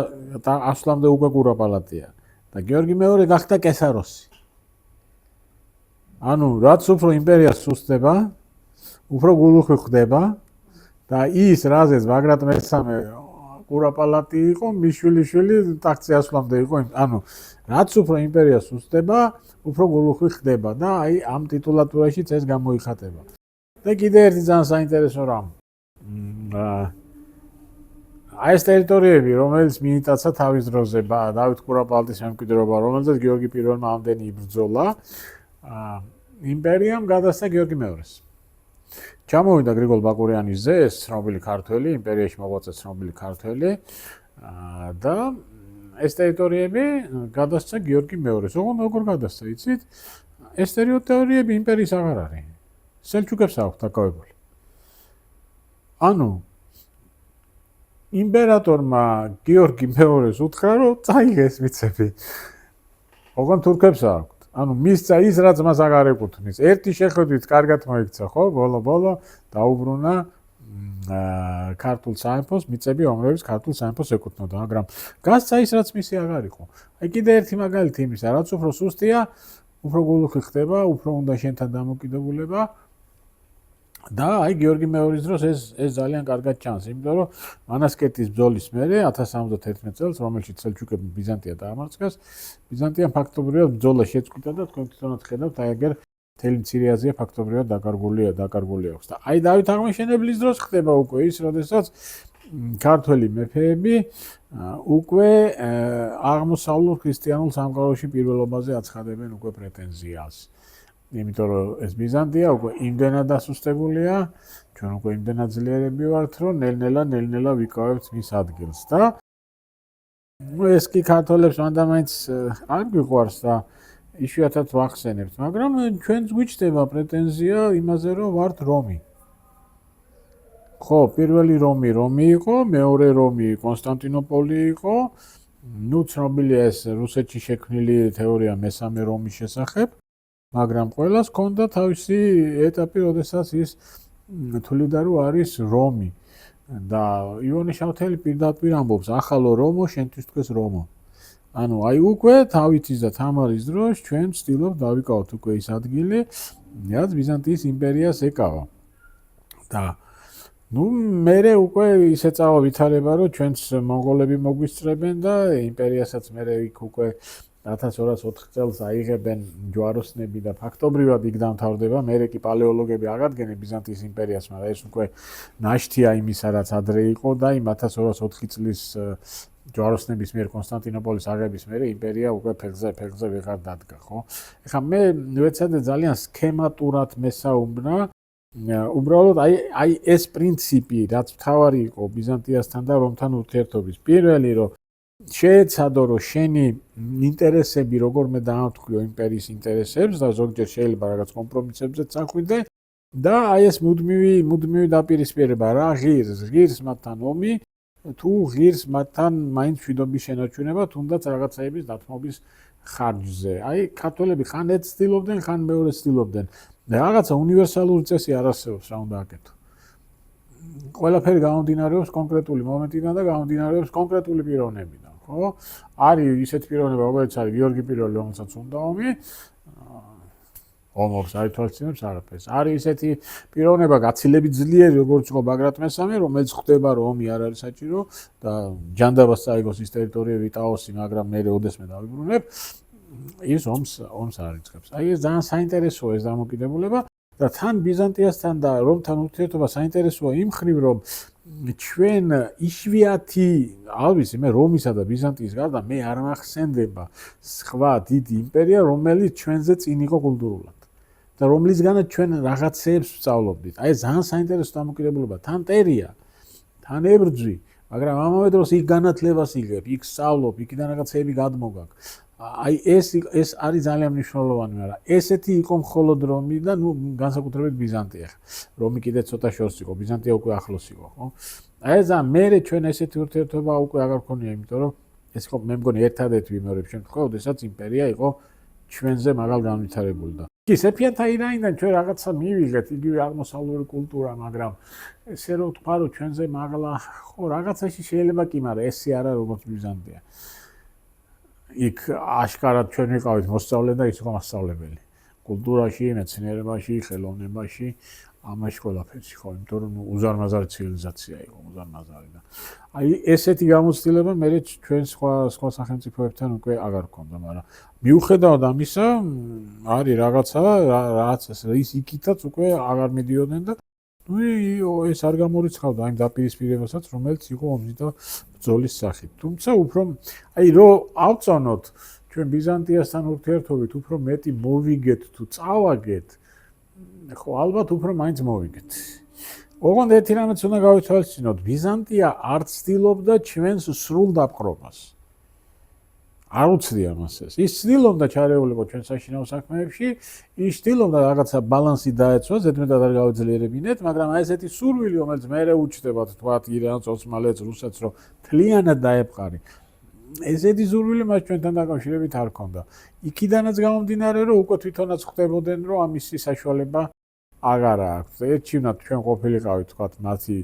ასვლამდე უკვე კურაპალატია და გიორგი მეორე გახდა კესაროსი. ანუ რაც უფრო იმპერია სუსტდება, უფრო გულუხვი ხდება და ის რაზეც ბაგრატ მესამე კურაპალატი იყო, მიშვილიშვილი ტახტზე ასვლამდე იყო, ანუ რაც უფრო იმპერია სუსტდება, უფრო გულუხვი ხდება და აი ამ ტიტულატურაშიც ეს გამოიხატება. და კიდე ერთი ძალიან საინტერესო რამ. აი ეს ტერიტორიები, რომელიც მიიტაცა თავის დროზე დავით კურაპალატის მემკვიდრეობა, რომელზეც გიორგი პირველმა ამდენი იბრძოლა, იმპერიამ გადასცა გიორგი მეორეს. ჩამოვიდა გრიგოლ ბაკურიანის ძე, ეს ცნობილი ქართველი, იმპერიაში მოღვაწე ცნობილი ქართველი და ეს ტერიტორიები გადასცა გიორგი მეორეს. როგორ გადასცა, იცით? ეს ტერიტორიები იმპერიის აღარ არის. სელჩუკებს აქვთ დაკავებული. ანუ იმპერატორმა გიორგი მეორეს უთხრა, რომ წაიღეს მიცები. ოღონდ თურქებს აქვთ. ანუ მისცა ის რაც მას აღარ ეკუთვნის. ერთი შეხედვით კარგად მოიქცა, ხო? ბოლო დაუბრუნა ქართულ სამეფოს მიწები, რომლებიც ქართულ სამეფოს ეკუთვნოდა, მაგრამ გასცა ის რაც მისი აღარ იყო. აი კიდე ერთი მაგალითი იმისა, რაც უფრო სუსტია, უფრო გულუხი ხდება, უფრო უნდა შენთან დამოკიდებულება. და აი გიორგი მეორის დროს ეს ძალიან კარგად ჩანს, იმიტომ რომ მანასკეთის ბრძოლის მერე 1071 წელს, რომელშიც სელჩუკებმა ბიზანტია დაამარცხეს, ბიზანტიამ ფაქტობრივად ბრძოლა შეწყვიტა და თქვენ თვითონაც ხედავთ, აი ეგერ მთელი მცირე აზია ფაქტობრივად დაკარგული აქვს. და აი დავით აღმაშენებლის დროს ხდება უკვე ის, როდესაც ქართველი მეფეები უკვე აღმოსავლურ ქრისტიანულ სამყაროში პირველობაზე აცხადებენ უკვე პრეტენზიას. იმიტომ რომ ეს ბიზანტია უკვე იმდენად დასუსტებულია, ჩვენ უკვე იმდენად ძლიერები ვართ, რომ ნელ-ნელა ვიკავებთ მის ადგილს და ეს კი ქართველებს მანდ-მაინც არ გვიყვარს და იშვიათად ვახსენებთ, მაგრამ ჩვენც გვიჩნდება პრეტენზია იმაზე, რომ ვართ რომი. ხო, პირველი რომი იყო, მეორე რომი კონსტანტინოპოლი იყო. ნუ ცნობილია ეს რუსეთში შექმნილი თეორია მესამე რომის შესახებ. მაგრამ ყველას ჰქონდა თავისი ეტაპი, როდესაც ის თვლიდა, რომ არის რომი. და ივანე შავთელი პირდაპირ ამბობს, ახალო რომო, შენთვის თქვეს რომო. ანუ აი უკვე დავითის და თამარის დროს ჩვენ ვცდილობთ დავიკავოთ უკვე ის ადგილი, რაც ბიზანტიის იმპერიას ეკავა. და ნუ მერე უკვე ისე წავა ვითარება, რომ ჩვენც მონღოლები მოგვისწრებენ და იმპერიასაც მერე იქ უკვე 1204 წელს აიღებენ ჯვაროსნები და ფაქტობრივად იქ დამთავრდება. მერე კი პალეოლოგები აღადგენენ ბიზანტიის იმპერიას, მაგრამ ეს უკვე ნაშთია იმისა, რაც ადრე იყო და იმ 1204 წლის ჯვაროსნების მიერ კონსტანტინოპოლის აღების მერე იმპერია უკვე ფეხზე ვეღარ დადგა, ხო? ეხლა მე ვეცადე ძალიან სქემატურად მესაუბნა. უბრალოდ აი ეს პრინციპი, რაც მთავარი იყო ბიზანტიასთან და რომთან ურთიერთობის. პირველი, რომ შეეცადო, რომ შენი ინტერესები როგორმე დაამტკიო იმპერიის ინტერესებს და ზოგჯერ შეიძლება რაღაც კომპრომისებზეც ახვიდე და აი ეს მუდმივი დაპირისპირება რა ღირს მათთან ომი, თუ ღირს მათთან მაინც მშვიდობის შენარჩუნება, თუნდაც რაღაცაების დათმობის ხარჯზე. აი ქართველები ხან ერთ ცდილობდნენ, ხან მეორე ცდილობდნენ. რაღაცა უნივერსალური წესი არ არსებობს, რა უნდა აკეთო. ყველაფერი გამომდინარეობს კონკრეტული მომენტიდან და გამომდინარეობს კონკრეტული პიროვნებიდან, ხო? არის ისეთი პიროვნება, როგორც არის გიორგი პირველი, რომელსაც უნდა ომი, ომობს არ ითვალისწინებს არაფერს. არის ისეთი პიროვნება, გაცილებით ძლიერი, როგორც იყო ბაგრატ მესამე, რომელიც ხვდება, რომ ომი არ არის საჭირო და ჯანდაბას წაიგოს ის ტერიტორიები ტაოსი, მაგრამ მე ოდესმე დავიბრუნებ, ის ომს არ იწყებს. აი ეს ძალიან საინტერესოა ეს დამოკიდებულება. და თან ბიზანტიასთან და რომთან ურთიერთობა საინტერესოა იმ მხრივ, რომ ჩვენ იშვიათი, ალბისი მე რომისა და ბიზანტიის გარდა მე არ მახსენდება სხვა დიდი იმპერია, რომელიც ჩვენზე წინ იყო კულტურულად და რომლისგანაც ჩვენ რაღაცეებს ვსწავლობდით. აი ეს ძალიან საინტერესო დამოკიდებულება. თან ტერია, თან ებრძვი, მაგრამ ამავე დროს იქ განათლებას იღებ, იქ სწავლობ, იქიდან რაღაცეები გადმოგაკ. აი ეს არის ძალიან მნიშვნელოვანი, მაგრამ ესეთი იყო მხოლოდ რომი და ნუ განსაკუთრებით ბიზანტია. რომი კიდე ცოტა შორს იყო, ბიზანტია უკვე ახლოს იყო, ხო? აი ეს მერე ჩვენ ესეთი ურთიერთობა უკვე აღარ ქონია, იმიტომ რომ ეს იყო მე მგონი ერთადერთი ვიმეორებ შემთხვევა, როდესაც იმპერია იყო ჩვენზე მაგალ განვითარებული და კი სეფიანთა ირანიდან ჩვენ რაღაცა მივიღეთ, იგივე აღმოსავლური კულტურა, მაგრამ ესე რომ თქვა რომ ჩვენზე მაგლა ხო რაღაცაში შეიძლება კი, მაგრამ ესე არა როგორც ბიზანტია. იქ აშკარად ჩვენ ვიყავით მოსწავლე და ის იყო მასწავლებელი. კულტურაში, მეცნიერებაში, ხელოვნებაში, ამაში ყველაფერში ხო, იმიტომ რომ უზარმაზარი ცივილიზაცია იყო, უზარმაზარი და აი ესეთი გამოცდილება მე ჩვენ სხვა სახელმწიფოებთან უკვე აღარ გქონდა, მაგრამ მიუხედავად ამისა, არის რაღაცა, რაც ის იქითაც უკვე აღარ მიდიოდნენ და ნუ ეს არ გამორიცხავდა იმ დაპირისპირებასაც, რომელიც იყო ომის და ბრძოლის სახით. თუმცა უფრო აი რომ ავწონოთ ჩვენ ბიზანტიასთან ურთიერთობით უფრო მეტი მოვიგეთ თუ წავაგეთ, ხო, ალბათ უფრო მაინც მოვიგეთ. ოღონდ ერთი რამეც უნდა გავითვალისწინოთ, ბიზანტია არ ცდილობდა ჩვენს სრულ დაპყრობას. არ უცდია მას ეს. ის ცდილობდა ჩარეულიყო ჩვენ საშინაო საქმეებში, ის ცდილობდა რაღაცა ბალანსი დაეცვა, ზედმეტად არ გავეძლიერებინეთ, მაგრამ აი ესეთი სურვილი, რომელიც მერე უჩნდებათ თქვათ ირანს, ოსმალეთს, რუსეთს, რომ მთლიანად დაეპყარი. ესეთი სურვილი მას ჩვენთან დაკავშირებით არ ჰქონდა. იქიდანაც გამომდინარე, რომ უკვე თვითონაც ხვდებოდნენ, რომ ამისი საშუალება აღარ აქვს. ერთჩინად ჩვენ ყოფილიყავით თქვათ მათი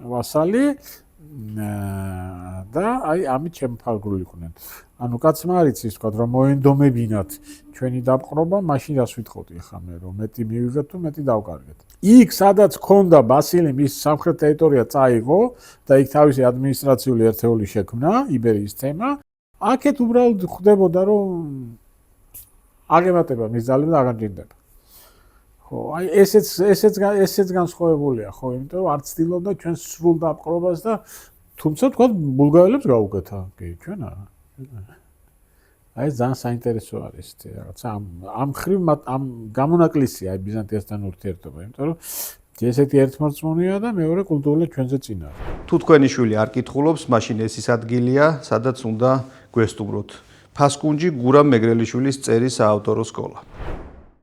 ვასალი და აი ამით შემოფარგლულიყვნენ. ანუ კაცმა არ იცის თქვათ რომ მოენდომებინათ ჩვენი დაპყრობა, მაშინ რას ვიტყოდი ახლა მე რომ მეტი მივიღეთ თუ მეტი დავკარგეთ. იქ სადაც ქონდა ბასილიმ ის სამხრეთ ტერიტორია წაიღო და იქ თავისი ადმინისტრაციული ერთეული შექმნა, იბერიის თემა, აქეთ უბრალოდ ხვდებოდა რომ აღემატება მის ძალებს და აღარ ჭირდება. ხო, აი ესეც განსხვავებულია, ხო, იმიტომ რომ არ ცდილობდა ჩვენ სრულ დაპყრობას და თუმცა თქვათ ბულგარელებს გაუკეთა, კი, ჩვენ არა. აი ძალიან საინტერესო არის ეს რაღაცა ამ ხრივ ამ გამონაკლისია აი ბიზანტიასთან ურთიერთობა, იმიტომ რომ ესეთი ერთმარცმუნია და მეორე კულტურულად ჩვენზე წინა. თუ თქვენი შვილი არ კითხულობს, მაშინ ეს ის ადგილია, სადაც უნდა გვესტუმროთ. ფასკუნჯი გურამ მეგრელიშვილის წერის საავტორო სკოლა.